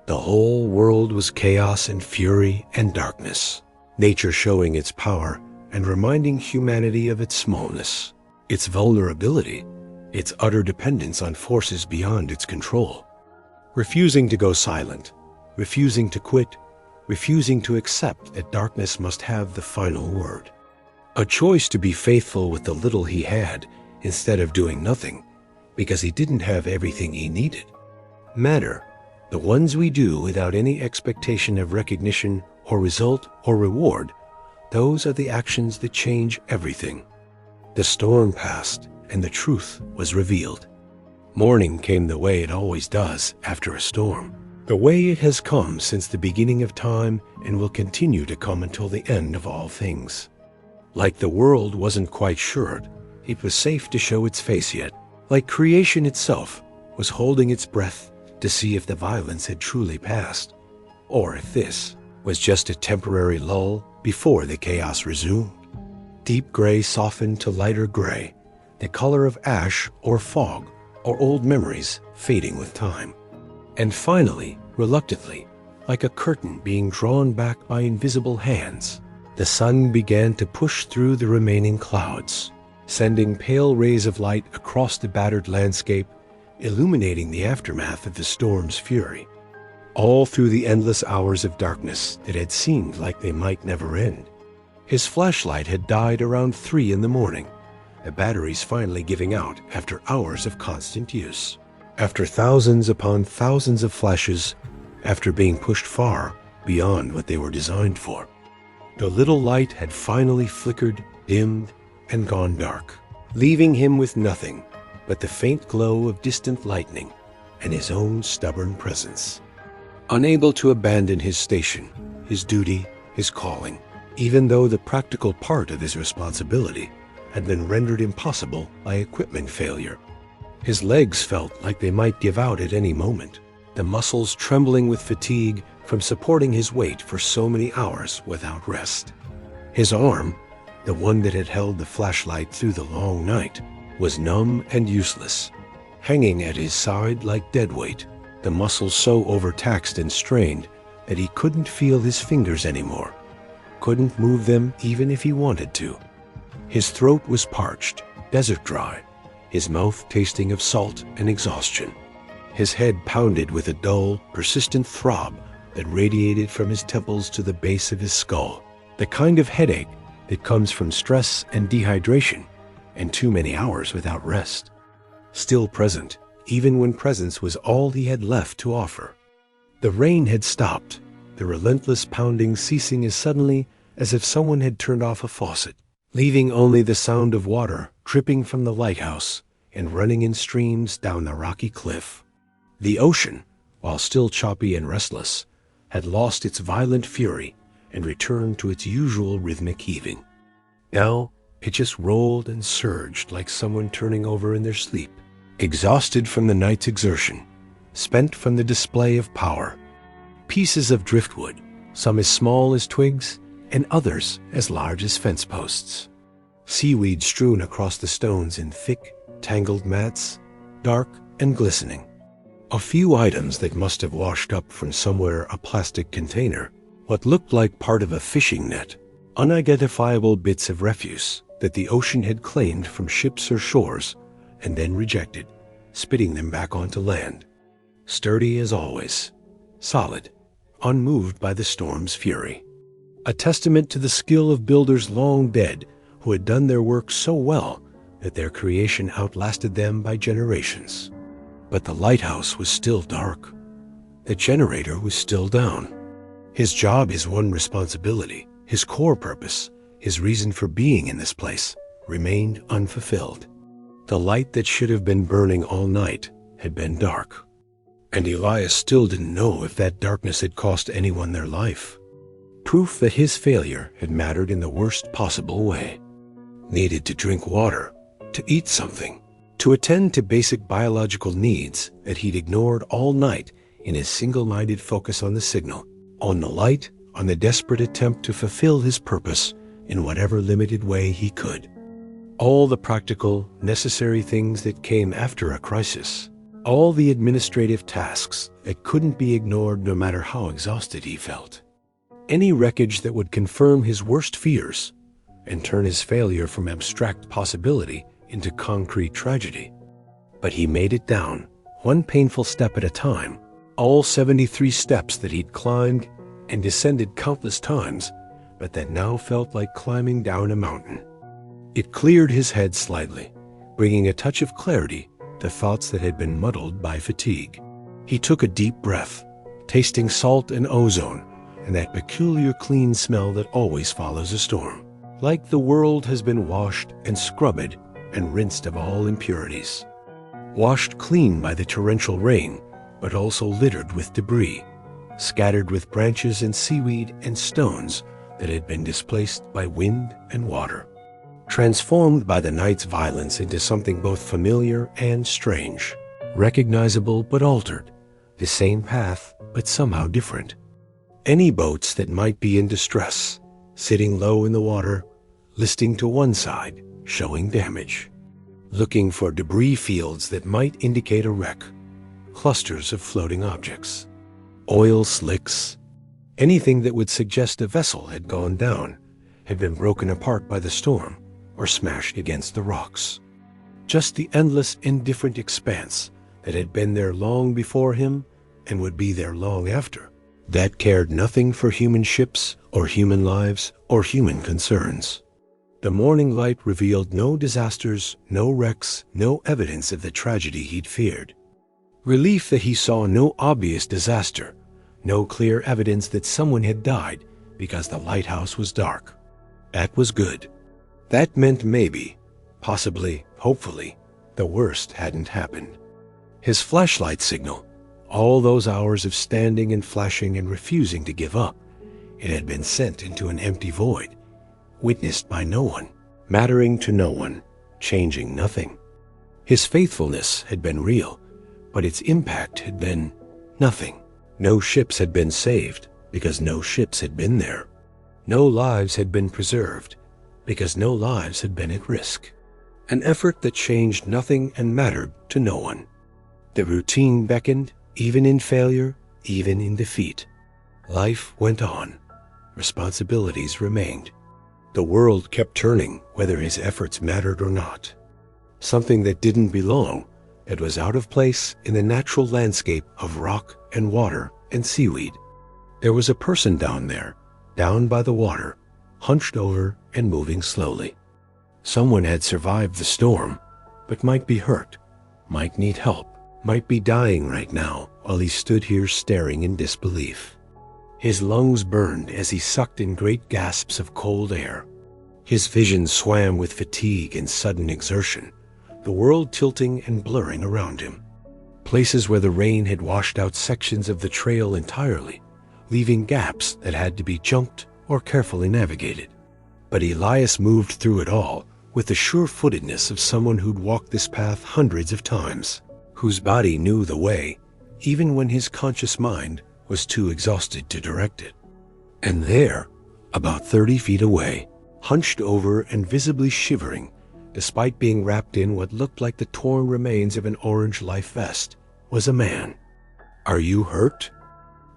The whole world was chaos and fury and darkness, nature showing its power and reminding humanity of its smallness, its vulnerability, its utter dependence on forces beyond its control. Refusing to go silent, refusing to quit, refusing to accept that darkness must have the final word. A choice to be faithful with the little he had instead of doing nothing, because he didn't have everything he needed. Matter, the ones we do without any expectation of recognition or result or reward, those are the actions that change everything. The storm passed and the truth was revealed. Morning came the way it always does after a storm, the way it has come since the beginning of time and will continue to come until the end of all things. Like the world wasn't quite sure it was safe to show its face yet, like creation itself was holding its breath to see if the violence had truly passed, or if this was just a temporary lull before the chaos resumed. Deep gray softened to lighter gray, the color of ash or fog or old memories fading with time. And finally, reluctantly, like a curtain being drawn back by invisible hands, the sun began to push through the remaining clouds, sending pale rays of light across the battered landscape, illuminating the aftermath of the storm's fury. All through the endless hours of darkness that had seemed like they might never end. His flashlight had died around 3 in the morning, the batteries finally giving out after hours of constant use. After thousands upon thousands of flashes, after being pushed far beyond what they were designed for. The little light had finally flickered, dimmed, and gone dark, leaving him with nothing but the faint glow of distant lightning and his own stubborn presence. Unable to abandon his station, his duty, his calling, even though the practical part of his responsibility had been rendered impossible by equipment failure. His legs felt like they might give out at any moment, the muscles trembling with fatigue from supporting his weight for so many hours without rest. His arm, the one that had held the flashlight through the long night, was numb and useless, hanging at his side like dead weight, the muscles so overtaxed and strained that he couldn't feel his fingers anymore, couldn't move them even if he wanted to. His throat was parched, desert dry, his mouth tasting of salt and exhaustion. His head pounded with a dull, persistent throb that radiated from his temples to the base of his skull, the kind of headache that comes from stress and dehydration and too many hours without rest. Still present, even when presence was all he had left to offer. The rain had stopped, the relentless pounding ceasing as suddenly as if someone had turned off a faucet, leaving only the sound of water dripping from the lighthouse and running in streams down the rocky cliff. The ocean, while still choppy and restless, had lost its violent fury and returned to its usual rhythmic heaving. Now it just rolled and surged like someone turning over in their sleep, exhausted from the night's exertion, spent from the display of power. Pieces of driftwood, some as small as twigs and others as large as fence posts. Seaweed strewn across the stones in thick, tangled mats, dark and glistening. A few items that must have washed up from somewhere, a plastic container, what looked like part of a fishing net, unidentifiable bits of refuse that the ocean had claimed from ships or shores and then rejected, spitting them back onto land. Sturdy as always, solid, unmoved by the storm's fury. A testament to the skill of builders long dead who had done their work so well that their creation outlasted them by generations. But the lighthouse was still dark. The generator was still down. His job, his one responsibility, his core purpose, his reason for being in this place, remained unfulfilled. The light that should have been burning all night had been dark. And Elias still didn't know if that darkness had cost anyone their life. Proof that his failure had mattered in the worst possible way. Needed to drink water, to eat something, to attend to basic biological needs that he'd ignored all night in his single-minded focus on the signal, on the light, on the desperate attempt to fulfill his purpose in whatever limited way he could. All the practical, necessary things that came after a crisis, all the administrative tasks that couldn't be ignored no matter how exhausted he felt. Any wreckage that would confirm his worst fears and turn his failure from abstract possibility into concrete tragedy. But he made it down, one painful step at a time, all 73 steps that he'd climbed and descended countless times, but that now felt like climbing down a mountain. It cleared his head slightly, bringing a touch of clarity to thoughts that had been muddled by fatigue. He took a deep breath, tasting salt and ozone and that peculiar clean smell that always follows a storm. Like the world has been washed and scrubbed and rinsed of all impurities. Washed clean by the torrential rain, but also littered with debris, scattered with branches and seaweed and stones that had been displaced by wind and water. Transformed by the night's violence into something both familiar and strange, recognizable but altered, the same path but somehow different. Any boats that might be in distress, sitting low in the water, listing to one side, showing damage. Looking for debris fields that might indicate a wreck, clusters of floating objects, oil slicks, anything that would suggest a vessel had gone down, had been broken apart by the storm, or smashed against the rocks. Just the endless, indifferent expanse that had been there long before him and would be there long after, that cared nothing for human ships or human lives or human concerns. The morning light revealed no disasters, no wrecks, no evidence of the tragedy he'd feared. Relief that he saw no obvious disaster, no clear evidence that someone had died because the lighthouse was dark. That was good. That meant maybe, possibly, hopefully, the worst hadn't happened. His flashlight signal, all those hours of standing and flashing and refusing to give up, it had been sent into an empty void, witnessed by no one, mattering to no one, changing nothing. His faithfulness had been real, but its impact had been nothing. No ships had been saved because no ships had been there. No lives had been preserved because no lives had been at risk. An effort that changed nothing and mattered to no one. The routine beckoned, even in failure, even in defeat. Life went on. Responsibilities remained. The world kept turning, whether his efforts mattered or not. Something that didn't belong, it was out of place in the natural landscape of rock and water and seaweed. There was a person down there, down by the water, hunched over and moving slowly. Someone had survived the storm, but might be hurt, might need help, might be dying right now while he stood here staring in disbelief. His lungs burned as he sucked in great gasps of cold air. His vision swam with fatigue and sudden exertion, the world tilting and blurring around him. Places where the rain had washed out sections of the trail entirely, leaving gaps that had to be jumped or carefully navigated. But Elias moved through it all with the sure-footedness of someone who'd walked this path hundreds of times, whose body knew the way, even when his conscious mind was too exhausted to direct it. And there, about 30 feet away, hunched over and visibly shivering, despite being wrapped in what looked like the torn remains of an orange life vest, was a man. "Are you hurt?"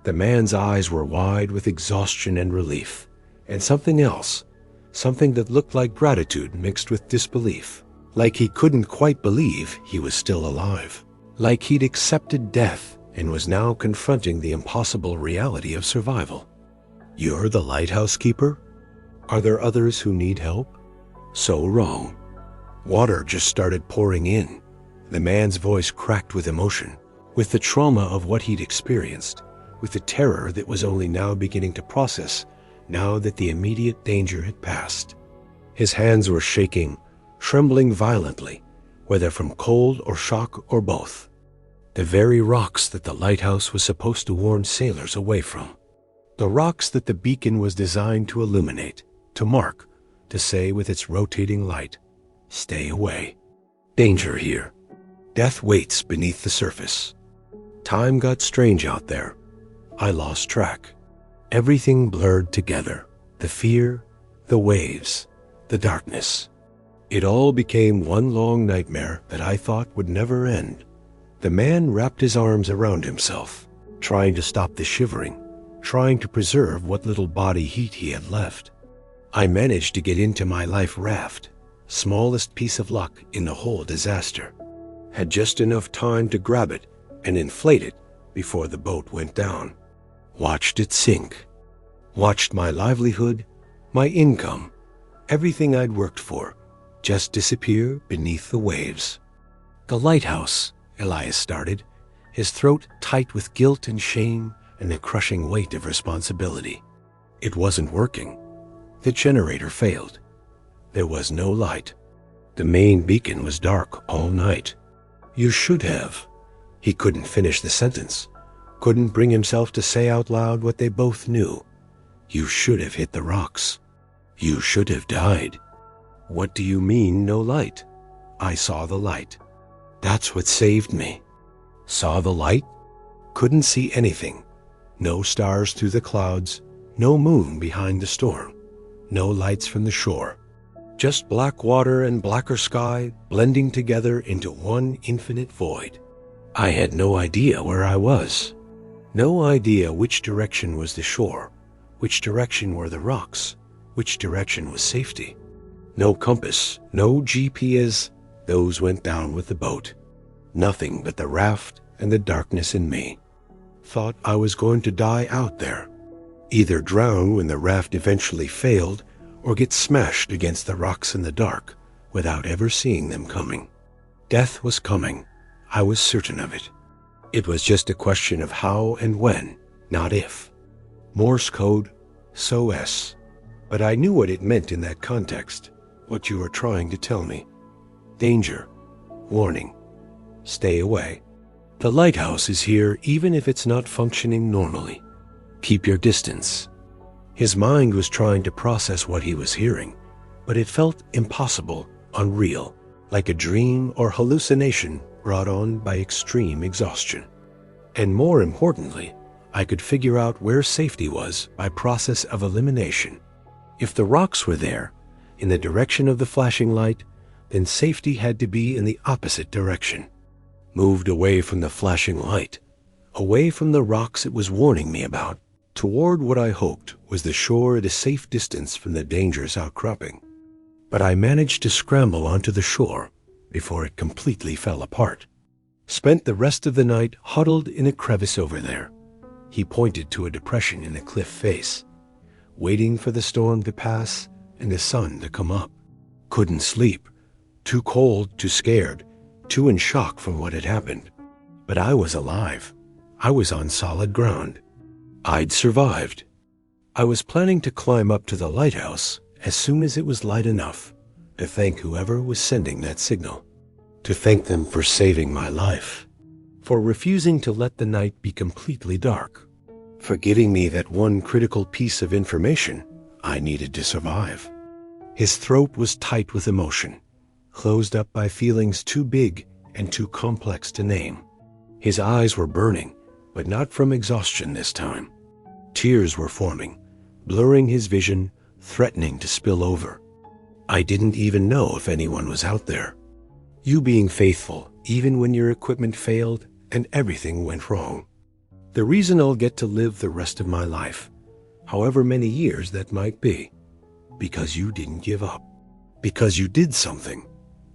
The man's eyes were wide with exhaustion and relief, and something else, something that looked like gratitude mixed with disbelief, like he couldn't quite believe he was still alive, like he'd accepted death and was now confronting the impossible reality of survival. "You're the lighthouse keeper? Are there others who need help?" So wrong. Water just started pouring in. The man's voice cracked with emotion, with the trauma of what he'd experienced, with the terror that was only now beginning to process, now that the immediate danger had passed. His hands were shaking, trembling violently, whether from cold or shock or both. The very rocks that the lighthouse was supposed to warn sailors away from. The rocks that the beacon was designed to illuminate, to mark, to say with its rotating light, "Stay away. Danger here. Death waits beneath the surface." Time got strange out there. I lost track. Everything blurred together. The fear, the waves, the darkness. It all became one long nightmare that I thought would never end. The man wrapped his arms around himself, trying to stop the shivering, trying to preserve what little body heat he had left. I managed to get into my life raft, smallest piece of luck in the whole disaster. Had just enough time to grab it and inflate it before the boat went down. Watched it sink. Watched my livelihood, my income, everything I'd worked for, just disappear beneath the waves. "The lighthouse," Elias started, his throat tight with guilt and shame and the crushing weight of responsibility. It wasn't working. The generator failed. There was no light. The main beacon was dark all night. "You should have." He couldn't finish the sentence, couldn't bring himself to say out loud what they both knew. "You should have hit the rocks. You should have died." "What do you mean, no light?" "I saw the light. That's what saved me." "Saw the light?" "Couldn't see anything. No stars through the clouds, no moon behind the storm, no lights from the shore. Just black water and blacker sky blending together into one infinite void. I had no idea where I was. No idea which direction was the shore, which direction were the rocks, which direction was safety. No compass, no GPS, those went down with the boat. Nothing but the raft and the darkness in me. Thought I was going to die out there. Either drown when the raft eventually failed, or get smashed against the rocks in the dark without ever seeing them coming. Death was coming. I was certain of it. It was just a question of how and when, not if. Morse code, SOS. But I knew what it meant in that context, what you were trying to tell me. Danger. Warning. Stay away. The lighthouse is here even if it's not functioning normally. Keep your distance. His mind was trying to process what he was hearing, but it felt impossible, unreal, like a dream or hallucination brought on by extreme exhaustion. And more importantly, I could figure out where safety was by process of elimination. If the rocks were there, in the direction of the flashing light, then safety had to be in the opposite direction. Moved away from the flashing light, away from the rocks it was warning me about. toward what I hoped was the shore at a safe distance from the dangerous outcropping. But I managed to scramble onto the shore before it completely fell apart. Spent the rest of the night huddled in a crevice over there. He pointed to a depression in the cliff face, waiting for the storm to pass and the sun to come up. Couldn't sleep. Too cold, too scared, too in shock from what had happened. But I was alive. I was on solid ground. I'd survived. I was planning to climb up to the lighthouse as soon as it was light enough to thank whoever was sending that signal, to thank them for saving my life, for refusing to let the night be completely dark, for giving me that one critical piece of information I needed to survive. His throat was tight with emotion, closed up by feelings too big and too complex to name. His eyes were burning, but not from exhaustion this time. Tears were forming, blurring his vision, threatening to spill over. I didn't even know if anyone was out there. You being faithful, even when your equipment failed and everything went wrong. The reason I'll get to live the rest of my life, however many years that might be, because you didn't give up. Because you did something,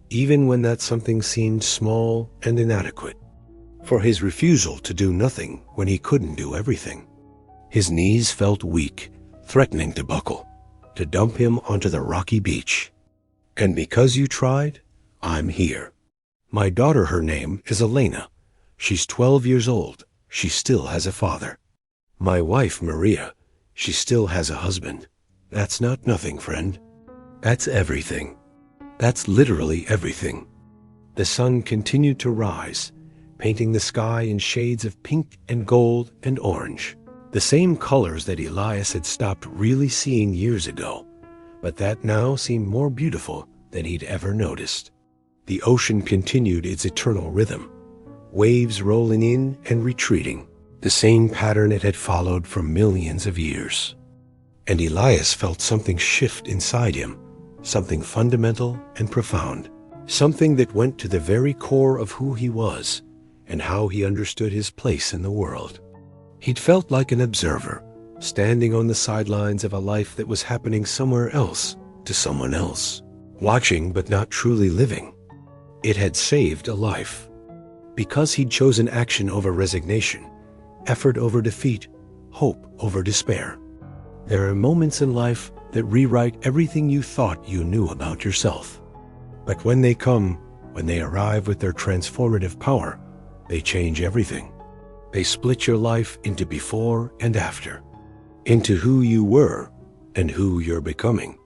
even when that something seemed small and inadequate. For his refusal to do nothing when he couldn't do everything. His knees felt weak, threatening to buckle, to dump him onto the rocky beach. And because you tried, I'm here. My daughter, her name is Elena. She's 12 years old. She still has a father. My wife, Maria, she still has a husband. That's not nothing, friend. That's everything. That's literally everything. The sun continued to rise, painting the sky in shades of pink and gold and orange. The same colors that Elias had stopped really seeing years ago, but that now seemed more beautiful than he'd ever noticed. The ocean continued its eternal rhythm, waves rolling in and retreating, the same pattern it had followed for millions of years. And Elias felt something shift inside him, something fundamental and profound, something that went to the very core of who he was and how he understood his place in the world. He'd felt like an observer, standing on the sidelines of a life that was happening somewhere else to someone else, watching but not truly living. It had saved a life. Because he'd chosen action over resignation, effort over defeat, hope over despair. There are moments in life that rewrite everything you thought you knew about yourself. But when they come, when they arrive with their transformative power, they change everything. They split your life into before and after, into who you were and who you're becoming,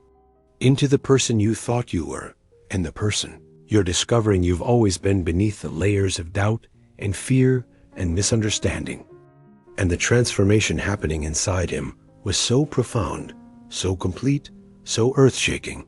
into the person you thought you were and the person you're discovering you've always been beneath the layers of doubt and fear and misunderstanding. And the transformation happening inside him was so profound, so complete, so earth-shaking,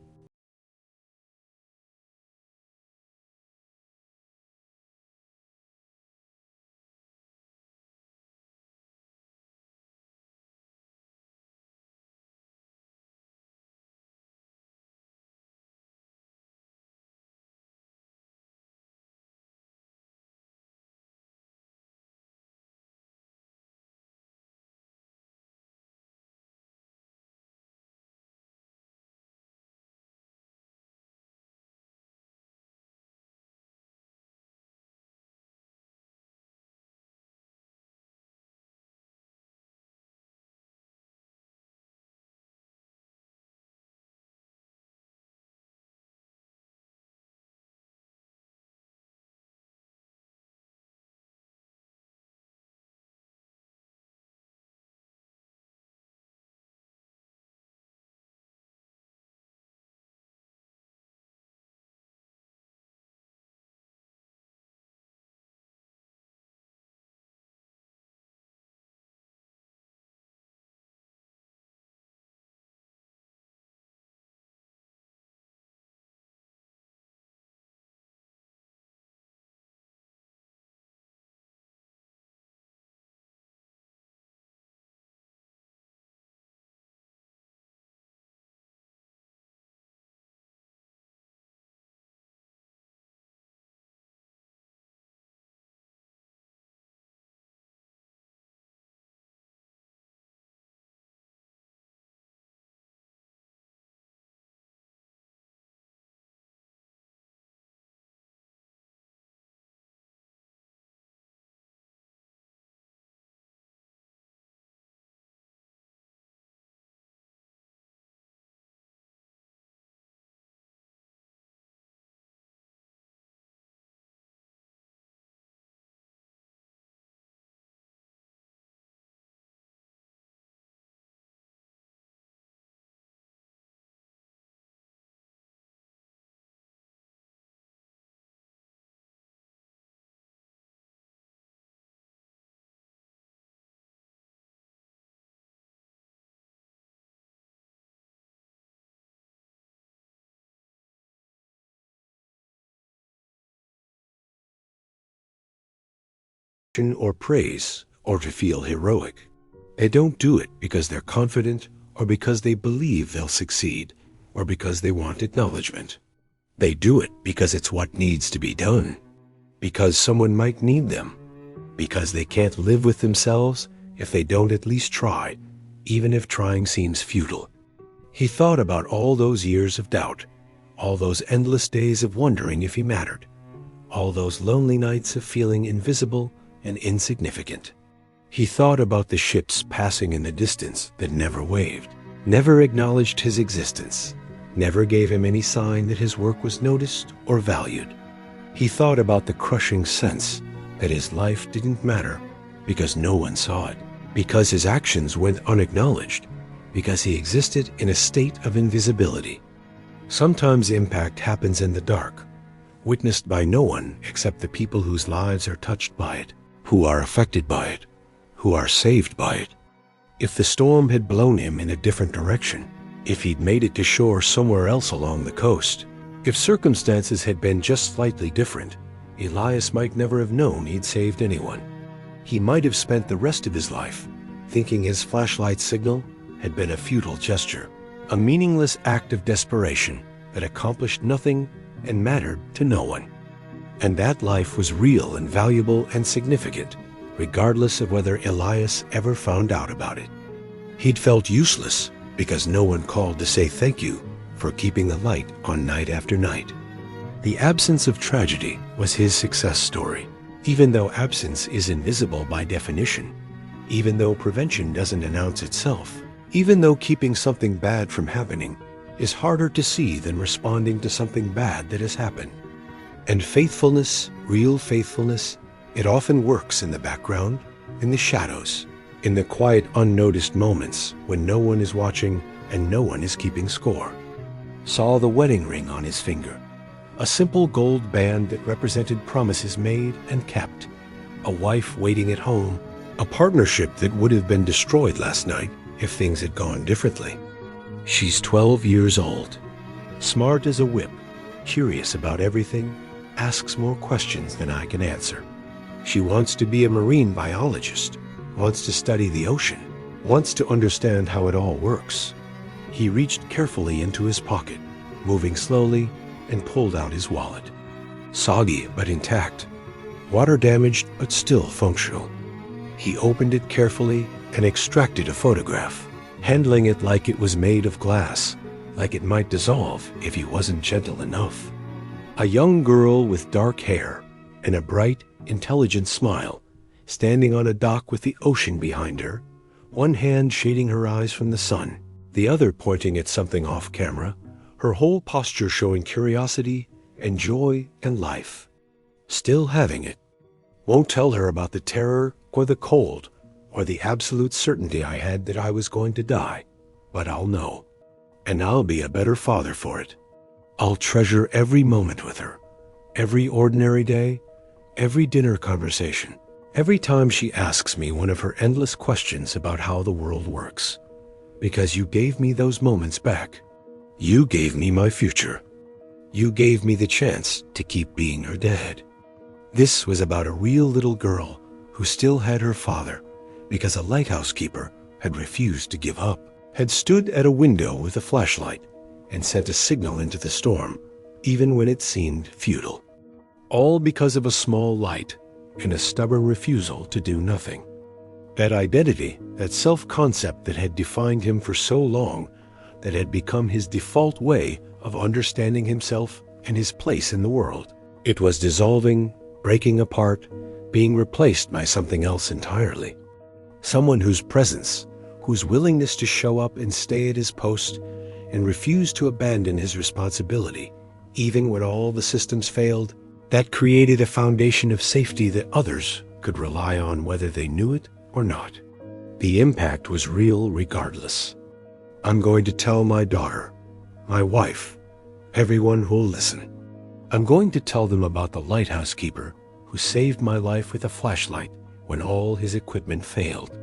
or praise or to feel heroic. They don't do it because they're confident or because they believe they'll succeed or because they want acknowledgement. They do it because it's what needs to be done, because someone might need them, because they can't live with themselves if they don't at least try, even if trying seems futile. He thought about all those years of doubt, all those endless days of wondering if he mattered, all those lonely nights of feeling invisible and insignificant. He thought about the ships passing in the distance that never waved, never acknowledged his existence, never gave him any sign that his work was noticed or valued. He thought about the crushing sense that his life didn't matter because no one saw it, because his actions went unacknowledged, because he existed in a state of invisibility. Sometimes impact happens in the dark, witnessed by no one except the people whose lives are touched by it, who are affected by it, who are saved by it. If the storm had blown him in a different direction, if he'd made it to shore somewhere else along the coast, if circumstances had been just slightly different, Elias might never have known he'd saved anyone. He might have spent the rest of his life thinking his flashlight signal had been a futile gesture, a meaningless act of desperation that accomplished nothing and mattered to no one. And that life was real and valuable and significant, regardless of whether Elias ever found out about it. He'd felt useless because no one called to say thank you for keeping the light on night after night. The absence of tragedy was his success story, even though absence is invisible by definition, even though prevention doesn't announce itself, even though keeping something bad from happening is harder to see than responding to something bad that has happened. And faithfulness, real faithfulness, it often works in the background, in the shadows, in the quiet, unnoticed moments when no one is watching and no one is keeping score. Saw the wedding ring on his finger, a simple gold band that represented promises made and kept, a wife waiting at home, a partnership that would have been destroyed last night if things had gone differently. She's 12 years old, smart as a whip, curious about everything, asks more questions than I can answer. She wants to be a marine biologist, wants to study the ocean, wants to understand how it all works. He reached carefully into his pocket, moving slowly, and pulled out his wallet. Soggy but intact, water damaged but still functional. He opened it carefully and extracted a photograph, handling it like it was made of glass, like it might dissolve if he wasn't gentle enough. A young girl with dark hair and a bright, intelligent smile, standing on a dock with the ocean behind her, one hand shading her eyes from the sun, the other pointing at something off camera, her whole posture showing curiosity and joy and life. Still having it. Won't tell her about the terror or the cold or the absolute certainty I had that I was going to die, but I'll know. And I'll be a better father for it. I'll treasure every moment with her, every ordinary day, every dinner conversation, every time she asks me one of her endless questions about how the world works. Because you gave me those moments back. You gave me my future. You gave me the chance to keep being her dad. This was about a real little girl who still had her father because a lighthouse keeper had refused to give up, had stood at a window with a flashlight and sent a signal into the storm, even when it seemed futile. All because of a small light and a stubborn refusal to do nothing. That identity, that self-concept that had defined him for so long, that had become his default way of understanding himself and his place in the world. It was dissolving, breaking apart, being replaced by something else entirely. Someone whose presence, whose willingness to show up and stay at his post and refuse to abandon his responsibility, even when all the systems failed, that created a foundation of safety that others could rely on whether they knew it or not. The impact was real regardless. I'm going to tell my daughter, my wife, everyone who'll listen. I'm going to tell them about the lighthouse keeper who saved my life with a flashlight when all his equipment failed,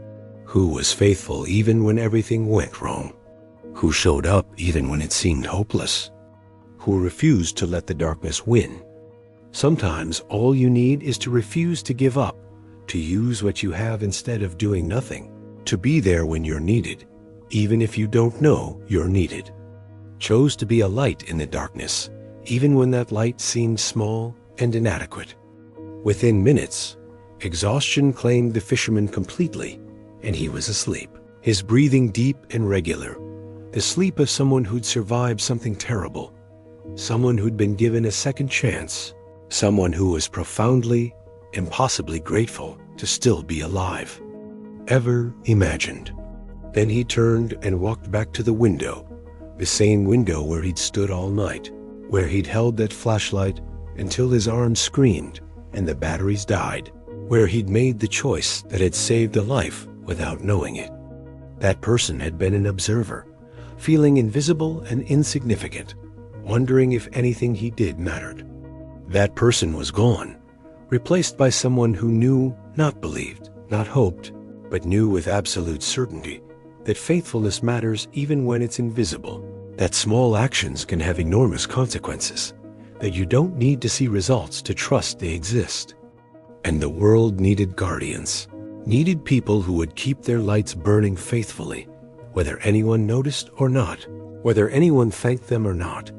who was faithful even when everything went wrong, who showed up even when it seemed hopeless, who refused to let the darkness win. Sometimes all you need is to refuse to give up, to use what you have instead of doing nothing, to be there when you're needed, even if you don't know you're needed. Chose to be a light in the darkness, even when that light seemed small and inadequate. Within minutes, exhaustion claimed the fisherman completely, and he was asleep, his breathing deep and regular, the sleep of someone who'd survived something terrible, someone who'd been given a second chance, someone who was profoundly, impossibly grateful to still be alive. Ever imagined. Then he turned and walked back to the window, the same window where he'd stood all night, where he'd held that flashlight until his arm screamed and the batteries died, where he'd made the choice that had saved a life without knowing it. That person had been an observer, feeling invisible and insignificant, wondering if anything he did mattered. That person was gone, replaced by someone who knew, not believed, not hoped, but knew with absolute certainty that faithfulness matters even when it's invisible, that small actions can have enormous consequences, that you don't need to see results to trust they exist. And the world needed guardians, needed people who would keep their lights burning faithfully, whether anyone noticed or not, whether anyone thanked them or not,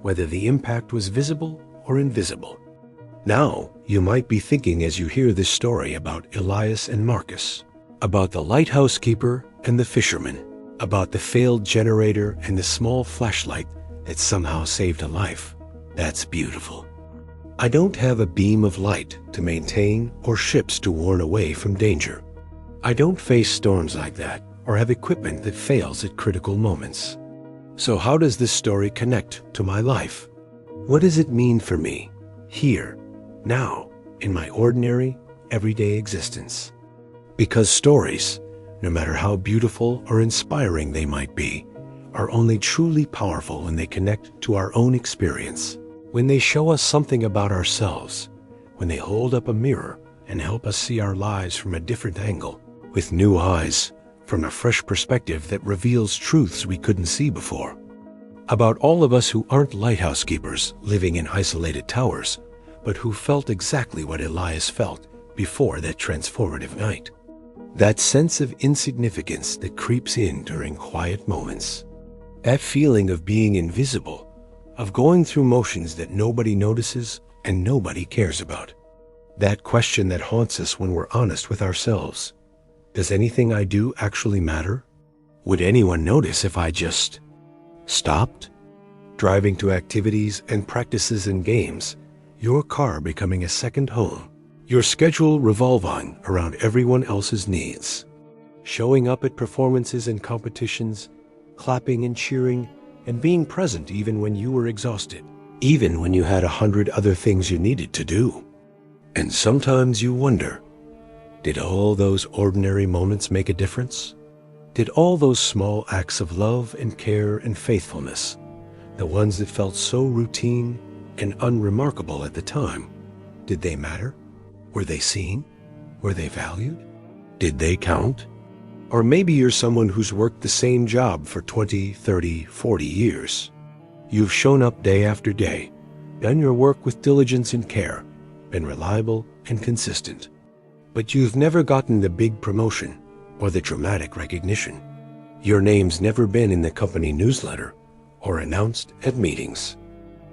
whether the impact was visible or invisible. Now, you might be thinking as you hear this story about Elias and Marcus, about the lighthouse keeper and the fisherman, about the failed generator and the small flashlight that somehow saved a life. That's beautiful. I don't have a beam of light to maintain or ships to warn away from danger. I don't face storms like that or have equipment that fails at critical moments. So how does this story connect to my life? What does it mean for me, here, now, in my ordinary, everyday existence? Because stories, no matter how beautiful or inspiring they might be, are only truly powerful when they connect to our own experience, when they show us something about ourselves, when they hold up a mirror and help us see our lives from a different angle, with new eyes, from a fresh perspective that reveals truths we couldn't see before. About all of us who aren't lighthouse keepers living in isolated towers, but who felt exactly what Elias felt before that transformative night. That sense of insignificance that creeps in during quiet moments. That feeling of being invisible, of going through motions that nobody notices and nobody cares about. That question that haunts us when we're honest with ourselves. Does anything I do actually matter? Would anyone notice if I just stopped? Driving to activities and practices and games, your car becoming a second home, your schedule revolving around everyone else's needs. Showing up at performances and competitions, clapping and cheering, and being present even when you were exhausted, even when you had 100 other things you needed to do. And sometimes you wonder, did all those ordinary moments make a difference? Did all those small acts of love and care and faithfulness, the ones that felt so routine and unremarkable at the time, did they matter? Were they seen? Were they valued? Did they count? Or maybe you're someone who's worked the same job for 20, 30, 40 years. You've shown up day after day, done your work with diligence and care, been reliable and consistent. But you've never gotten the big promotion or the dramatic recognition. Your name's never been in the company newsletter or announced at meetings.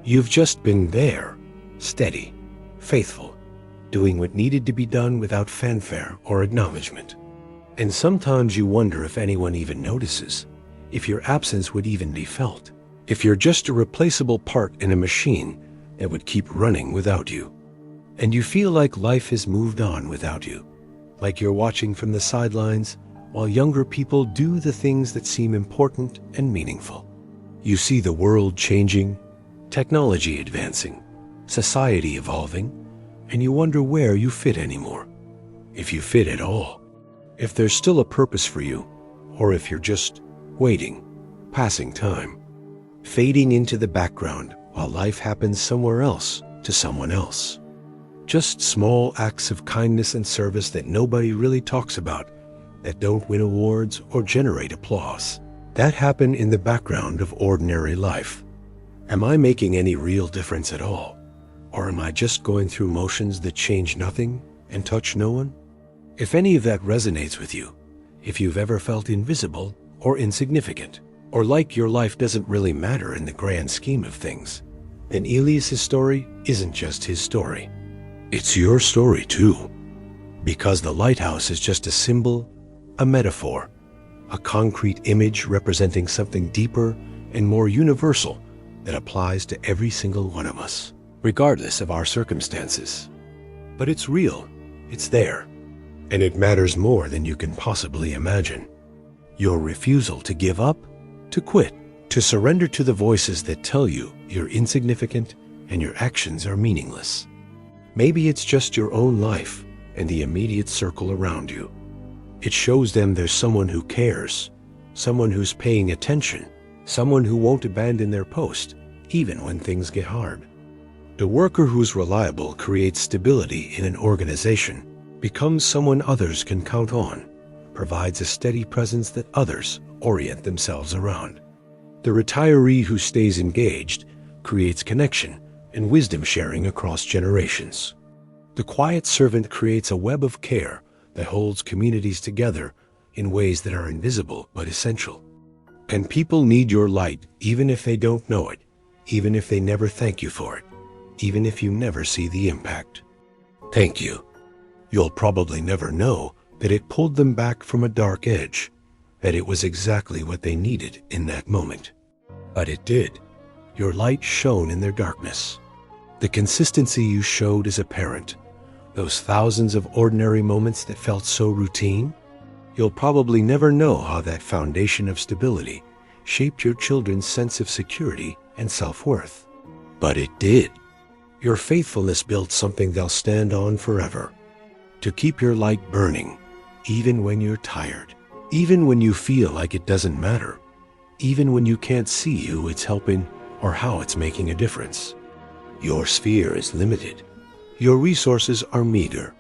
You've just been there, steady, faithful, doing what needed to be done without fanfare or acknowledgement. And sometimes you wonder if anyone even notices, if your absence would even be felt, if you're just a replaceable part in a machine that would keep running without you. And you feel like life has moved on without you, like you're watching from the sidelines while younger people do the things that seem important and meaningful. You see the world changing, technology advancing, society evolving, and you wonder where you fit anymore, if you fit at all, if there's still a purpose for you, or if you're just waiting, passing time, fading into the background while life happens somewhere else to someone else. Just small acts of kindness and service that nobody really talks about, that don't win awards or generate applause, that happen in the background of ordinary life. Am I making any real difference at all? Or am I just going through motions that change nothing and touch no one? If any of that resonates with you, if you've ever felt invisible or insignificant, or like your life doesn't really matter in the grand scheme of things, then Elias's story isn't just his story. It's your story too. Because the lighthouse is just a symbol, a metaphor, a concrete image representing something deeper and more universal that applies to every single one of us, regardless of our circumstances. But it's real, it's there, and it matters more than you can possibly imagine. Your refusal to give up, to quit, to surrender to the voices that tell you you're insignificant and your actions are meaningless. Maybe it's just your own life and the immediate circle around you. It shows them there's someone who cares, someone who's paying attention, someone who won't abandon their post, even when things get hard. The worker who's reliable creates stability in an organization, becomes someone others can count on, provides a steady presence that others orient themselves around. The retiree who stays engaged creates connection and wisdom sharing across generations. The quiet servant creates a web of care that holds communities together in ways that are invisible but essential. And people need your light even if they don't know it, even if they never thank you for it, even if you never see the impact. Thank you. You'll probably never know that it pulled them back from a dark edge, that it was exactly what they needed in that moment. But it did. Your light shone in their darkness. The consistency you showed as a parent, those thousands of ordinary moments that felt so routine, you'll probably never know how that foundation of stability shaped your children's sense of security and self-worth. But it did. Your faithfulness built something they'll stand on forever. To keep your light burning, even when you're tired, even when you feel like it doesn't matter, even when you can't see who it's helping or how it's making a difference. Your sphere is limited. Your resources are meager.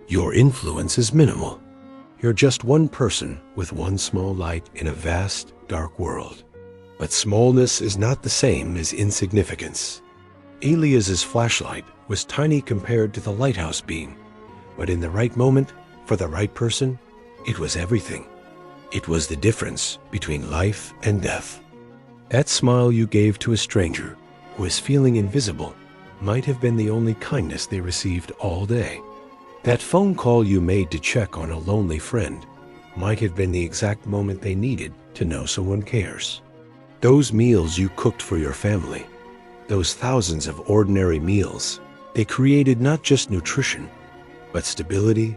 Your influence is minimal. You're just one person with one small light in a vast, dark world. But smallness is not the same as insignificance. Elias's flashlight was tiny compared to the lighthouse beam, but in the right moment, for the right person, it was everything. It was the difference between life and death. That smile you gave to a stranger who was feeling invisible might have been the only kindness they received all day. That phone call you made to check on a lonely friend might have been the exact moment they needed to know someone cares. Those meals you cooked for your family, those thousands of ordinary meals, they created not just nutrition, but stability,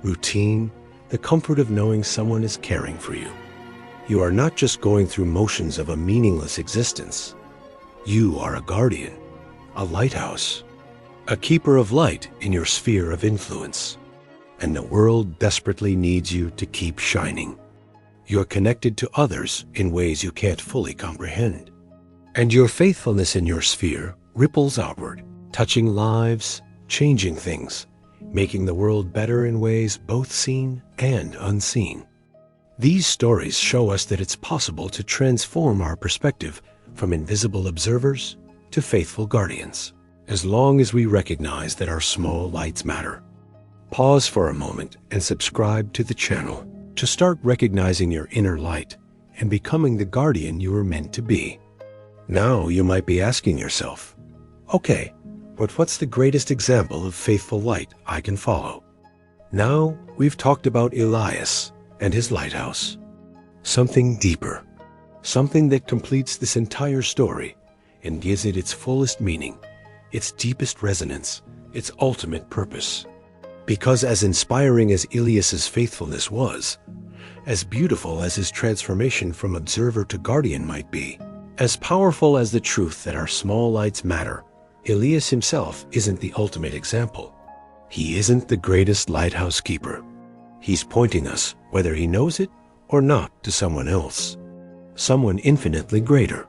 routine, the comfort of knowing someone is caring for you. You are not just going through motions of a meaningless existence. You are a guardian, a lighthouse, a keeper of light in your sphere of influence. And the world desperately needs you to keep shining. You're connected to others in ways you can't fully comprehend. And your faithfulness in your sphere ripples outward, touching lives, changing things, making the world better in ways both seen and unseen. These stories show us that it's possible to transform our perspective from invisible observers to faithful guardians, as long as we recognize that our small lights matter. Pause for a moment and subscribe to the channel to start recognizing your inner light and becoming the guardian you were meant to be. Now you might be asking yourself, okay, but what's the greatest example of faithful light I can follow? Now we've talked about Elias and his lighthouse. Something deeper, something that completes this entire story and gives it its fullest meaning, its deepest resonance, its ultimate purpose. Because as inspiring as Elias's faithfulness was, as beautiful as his transformation from observer to guardian might be, as powerful as the truth that our small lights matter, Elias himself isn't the ultimate example. He isn't the greatest lighthouse keeper. He's pointing us, whether he knows it or not, to someone else, someone infinitely greater,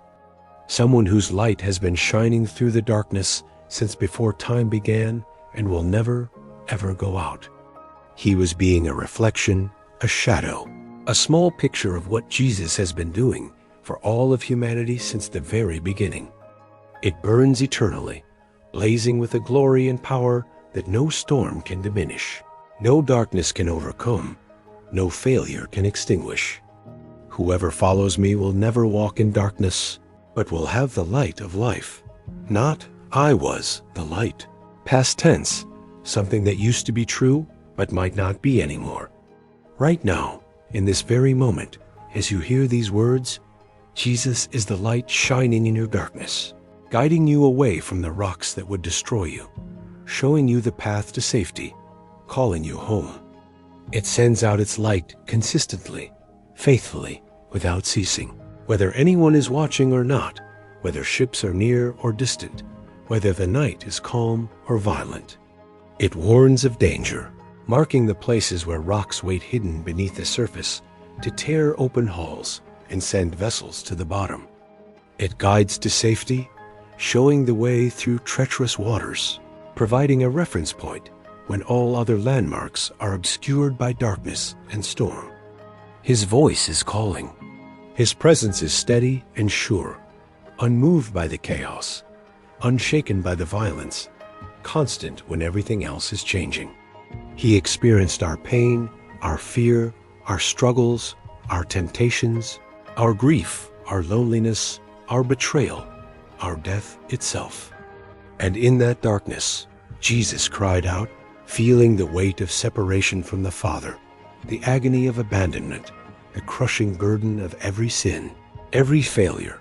someone whose light has been shining through the darkness since before time began and will never, ever go out. He was being a reflection, a shadow, a small picture of what Jesus has been doing for all of humanity since the very beginning. It burns eternally, blazing with a glory and power that no storm can diminish. no darkness can overcome, no failure can extinguish. Whoever follows me will never walk in darkness, but will have the light of life. Not, I was the light. Past tense, something that used to be true, but might not be anymore. Right now, in this very moment, as you hear these words, Jesus is the light shining in your darkness, guiding you away from the rocks that would destroy you, showing you the path to safety, calling you home. It sends out its light consistently, faithfully, without ceasing. Whether anyone is watching or not, whether ships are near or distant, whether the night is calm or violent. It warns of danger, marking the places where rocks wait hidden beneath the surface to tear open hulls and send vessels to the bottom. It guides to safety, showing the way through treacherous waters, providing a reference point when all other landmarks are obscured by darkness and storm. His voice is calling. His presence is steady and sure, unmoved by the chaos, unshaken by the violence, constant when everything else is changing. He experienced our pain, our fear, our struggles, our temptations, our grief, our loneliness, our betrayal, our death itself. And in that darkness, Jesus cried out, feeling the weight of separation from the Father, the agony of abandonment, the crushing burden of every sin, every failure,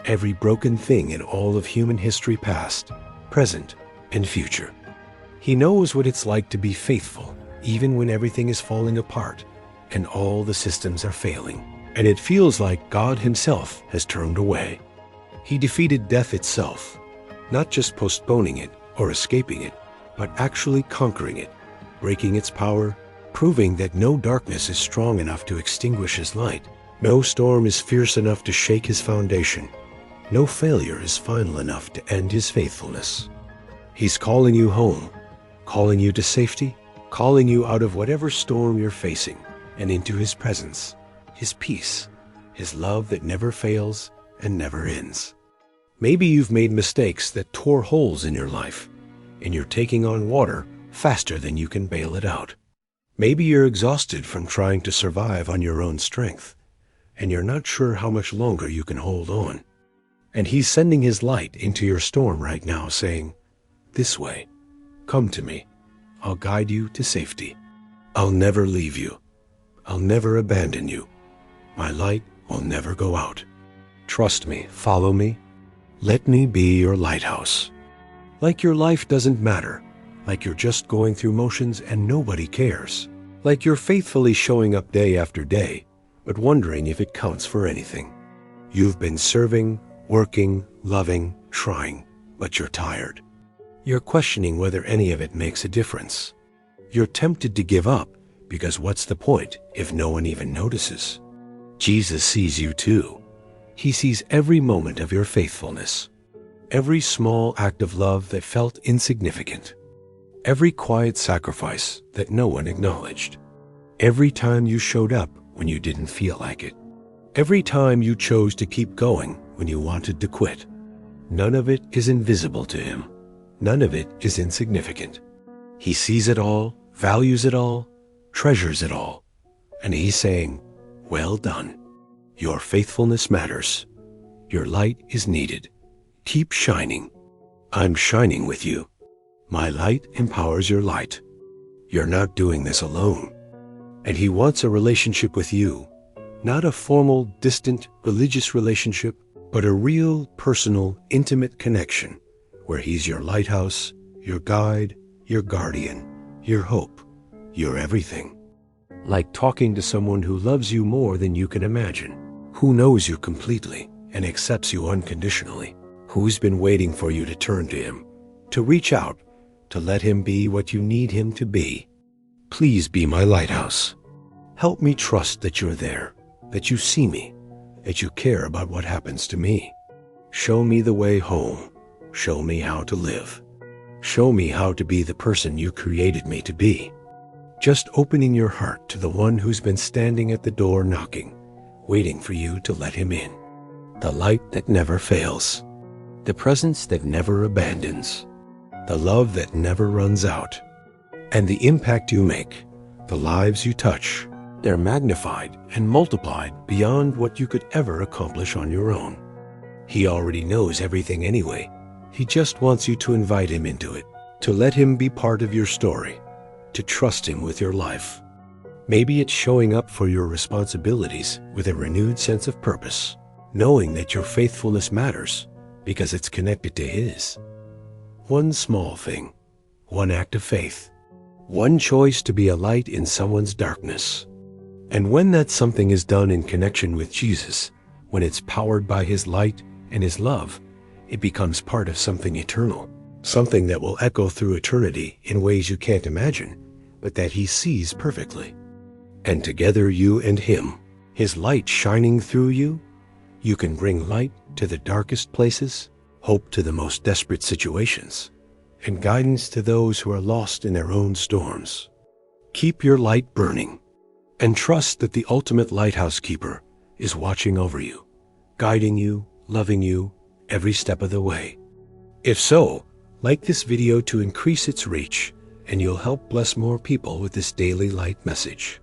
every broken thing in all of human history past, present, and future. He knows what it's like to be faithful, even when everything is falling apart and all the systems are failing, and it feels like God himself has turned away. He defeated death itself, not just postponing it or escaping it, but actually conquering it, breaking its power, proving that no darkness is strong enough to extinguish his light. No storm is fierce enough to shake his foundation. No failure is final enough to end his faithfulness. He's calling you home, calling you to safety, calling you out of whatever storm you're facing and into his presence, his peace, his love that never fails and never ends. Maybe you've made mistakes that tore holes in your life, and you're taking on water faster than you can bail it out. Maybe you're exhausted from trying to survive on your own strength, and you're not sure how much longer you can hold on. And he's sending his light into your storm right now, saying, "This way, come to me. I'll guide you to safety. I'll never leave you. I'll never abandon you. My light will never go out. Trust me, follow me. Let me be your lighthouse." Like your life doesn't matter, like you're just going through motions and nobody cares. Like you're faithfully showing up day after day, but wondering if it counts for anything. You've been serving, working, loving, trying, but you're tired. You're questioning whether any of it makes a difference. You're tempted to give up, because what's the point if no one even notices? Jesus sees you too. He sees every moment of your faithfulness, every small act of love that felt insignificant, every quiet sacrifice that no one acknowledged, every time you showed up when you didn't feel like it, every time you chose to keep going when you wanted to quit. None of it is invisible to him. None of it is insignificant. He sees it all, values it all, treasures it all, and he's saying, "Well done. Your faithfulness matters. Your light is needed. Keep shining. I'm shining with you. My light empowers your light. You're not doing this alone." And he wants a relationship with you, not a formal, distant, religious relationship, but a real, personal, intimate connection where he's your lighthouse, your guide, your guardian, your hope, your everything. Like talking to someone who loves you more than you can imagine, who knows you completely and accepts you unconditionally, who's been waiting for you to turn to him, to reach out, to let him be what you need him to be. Please be my lighthouse. Help me trust that you're there, that you see me, that you care about what happens to me. Show me the way home. Show me how to live. Show me how to be the person you created me to be. Just opening your heart to the one who's been standing at the door knocking, waiting for you to let him in. The light that never fails. The presence that never abandons. The love that never runs out. And the impact you make, the lives you touch, they're magnified and multiplied beyond what you could ever accomplish on your own. He already knows everything anyway. He just wants you to invite him into it, to let him be part of your story, to trust him with your life. Maybe it's showing up for your responsibilities with a renewed sense of purpose, knowing that your faithfulness matters because it's connected to his. One small thing, one act of faith, one choice to be a light in someone's darkness. And when that something is done in connection with Jesus, when it's powered by his light and his love, it becomes part of something eternal, something that will echo through eternity in ways you can't imagine, but that he sees perfectly. And together, you and him, his light shining through you, you can bring light to the darkest places, hope to the most desperate situations, and guidance to those who are lost in their own storms. Keep your light burning, and trust that the ultimate lighthouse keeper is watching over you, guiding you, loving you every step of the way. If so, like this video to increase its reach, and you'll help bless more people with this daily light message.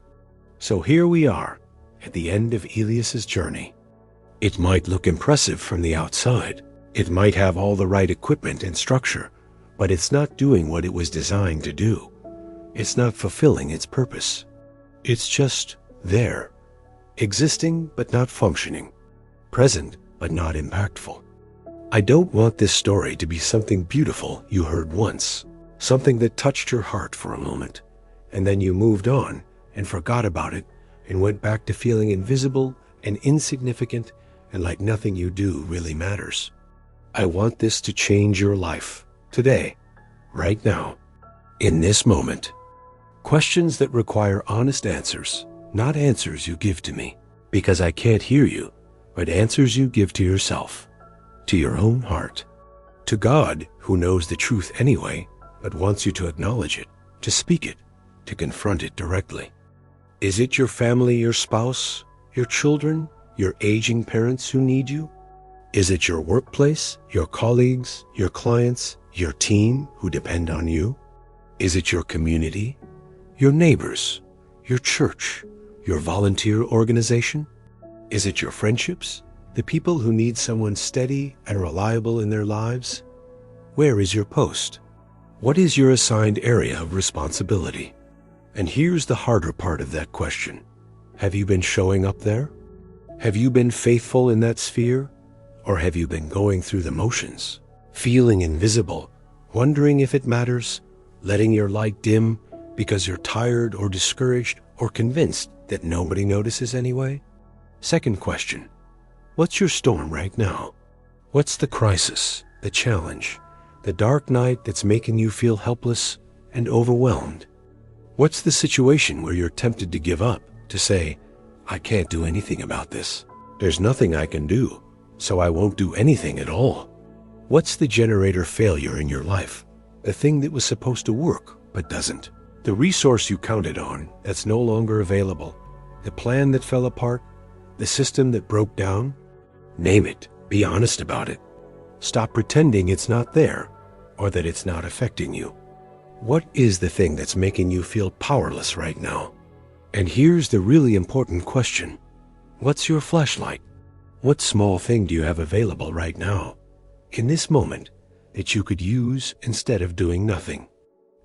So here we are, at the end of Elias's journey. It might look impressive from the outside. It might have all the right equipment and structure, but it's not doing what it was designed to do. It's not fulfilling its purpose. It's just there, existing but not functioning, present but not impactful. I don't want this story to be something beautiful you heard once, something that touched your heart for a moment, and then you moved on and forgot about it and went back to feeling invisible and insignificant and like nothing you do really matters. I want this to change your life, today, right now, in this moment. Questions that require honest answers, not answers you give to me, because I can't hear you, but answers you give to yourself, to your own heart, to God, who knows the truth anyway, but wants you to acknowledge it, to speak it, to confront it directly. Is it your family, your spouse, your children, your aging parents who need you? Is it your workplace, your colleagues, your clients, your team who depend on you? Is it your community, your neighbors, your church, your volunteer organization? Is it your friendships, the people who need someone steady and reliable in their lives? Where is your post? What is your assigned area of responsibility? And here's the harder part of that question. Have you been showing up there? Have you been faithful in that sphere? Or have you been going through the motions, feeling invisible, wondering if it matters, letting your light dim because you're tired or discouraged or convinced that nobody notices anyway? Second question, what's your storm right now? What's the crisis, the challenge, the dark night that's making you feel helpless and overwhelmed? What's the situation where you're tempted to give up, to say, I can't do anything about this. There's nothing I can do, so I won't do anything at all. What's the generator failure in your life? The thing that was supposed to work, but doesn't. The resource you counted on that's no longer available. The plan that fell apart. The system that broke down. Name it. Be honest about it. Stop pretending it's not there or that it's not affecting you. What is the thing that's making you feel powerless right now? And here's the really important question. What's your flashlight? What small thing do you have available right now, in this moment, that you could use instead of doing nothing?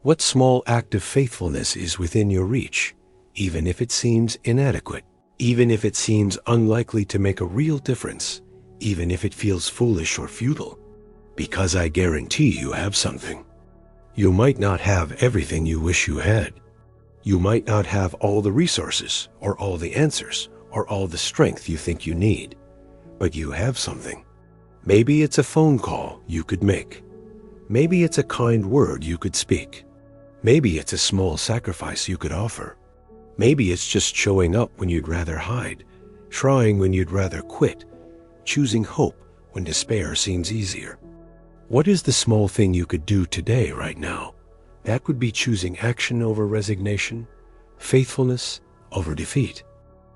What small act of faithfulness is within your reach, even if it seems inadequate, even if it seems unlikely to make a real difference, even if it feels foolish or futile? Because I guarantee you have something. You might not have everything you wish you had. You might not have all the resources, or all the answers, or all the strength you think you need. But you have something. Maybe it's a phone call you could make. Maybe it's a kind word you could speak. Maybe it's a small sacrifice you could offer. Maybe it's just showing up when you'd rather hide, trying when you'd rather quit, choosing hope when despair seems easier. What is the small thing you could do today, right now? That would be choosing action over resignation, faithfulness over defeat.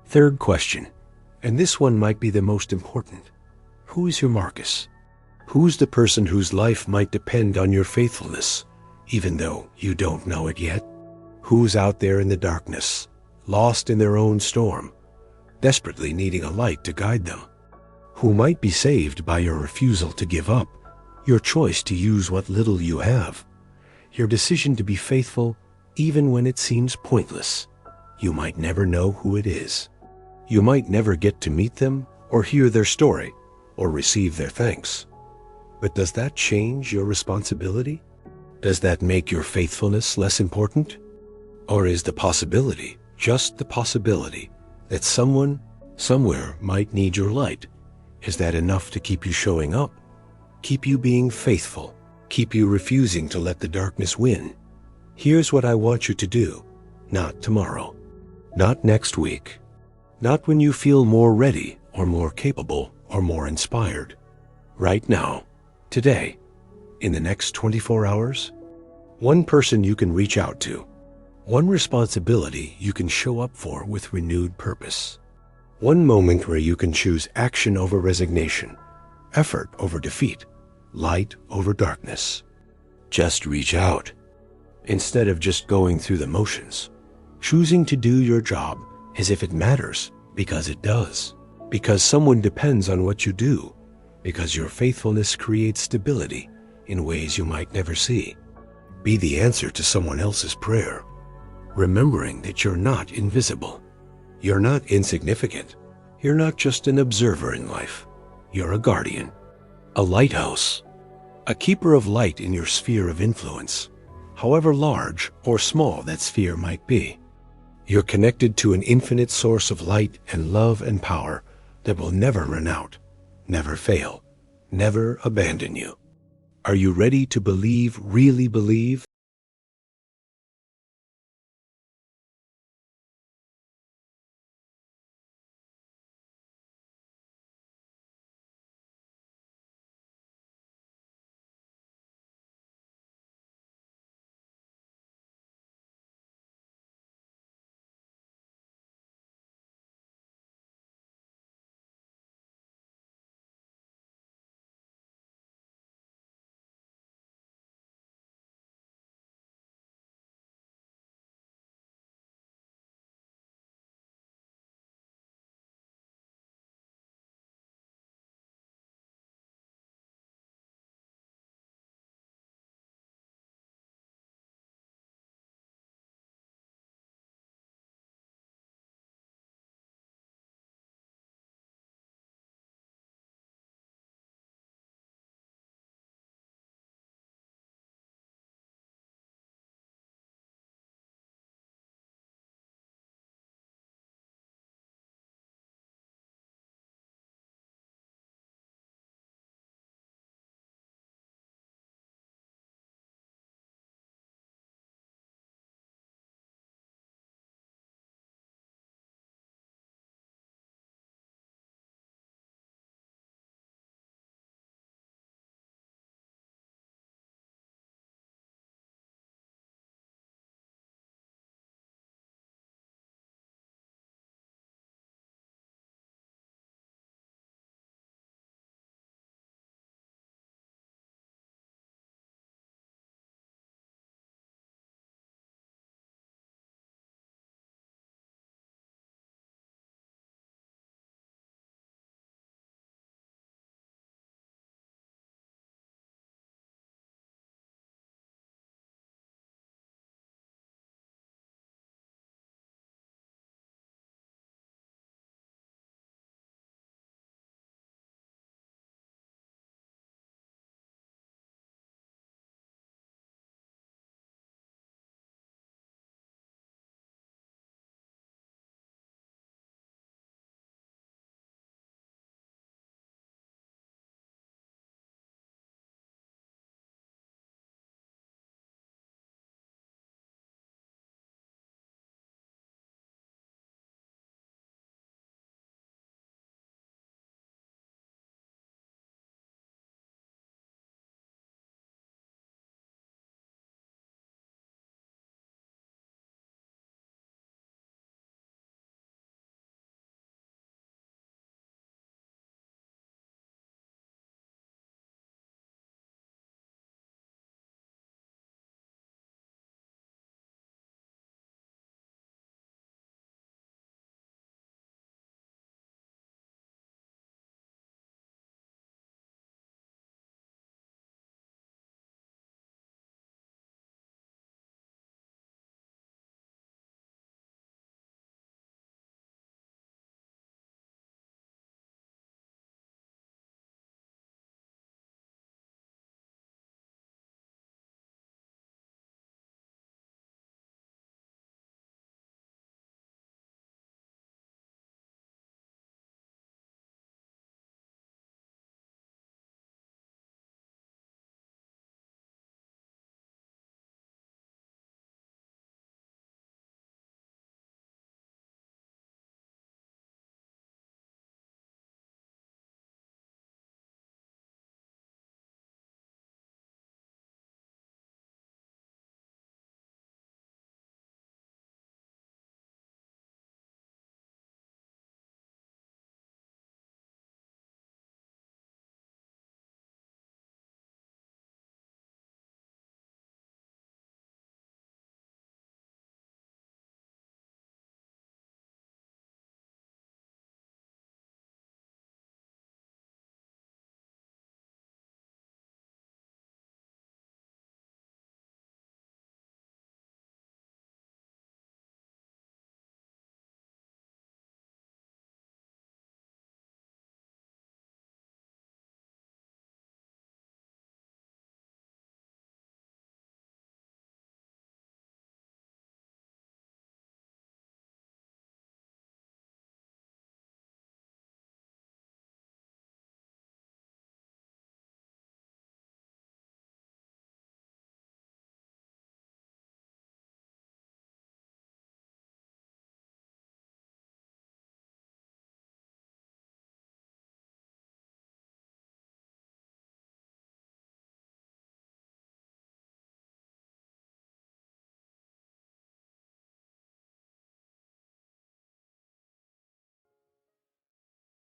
Third question, and this one might be the most important. Who is your Marcus? Who's the person whose life might depend on your faithfulness, even though you don't know it yet? Who's out there in the darkness, lost in their own storm, desperately needing a light to guide them? Who might be saved by your refusal to give up, your choice to use what little you have, your decision to be faithful even when it seems pointless? You might never know who it is. You might never get to meet them or hear their story or receive their thanks. But does that change your responsibility? Does that make your faithfulness less important? Or is the possibility, just the possibility, that someone, somewhere might need your light, is that enough to keep you showing up? Keep you being faithful? Keep you refusing to let the darkness win? Here's what I want you to do. Not tomorrow. Not next week. Not when you feel more ready or more capable or more inspired. Right now. Today. In the next 24 hours. One person you can reach out to. One responsibility you can show up for with renewed purpose. One moment where you can choose action over resignation, effort over defeat, light over darkness. Just reach out. Instead of just going through the motions, choosing to do your job as if it matters, because it does, because someone depends on what you do, because your faithfulness creates stability in ways you might never see. Be the answer to someone else's prayer, remembering that you're not invisible. You're not insignificant. You're not just an observer in life. You're a guardian, a lighthouse, a keeper of light in your sphere of influence, however large or small that sphere might be. You're connected to an infinite source of light and love and power that will never run out, never fail, never abandon you. Are you ready to believe, really believe,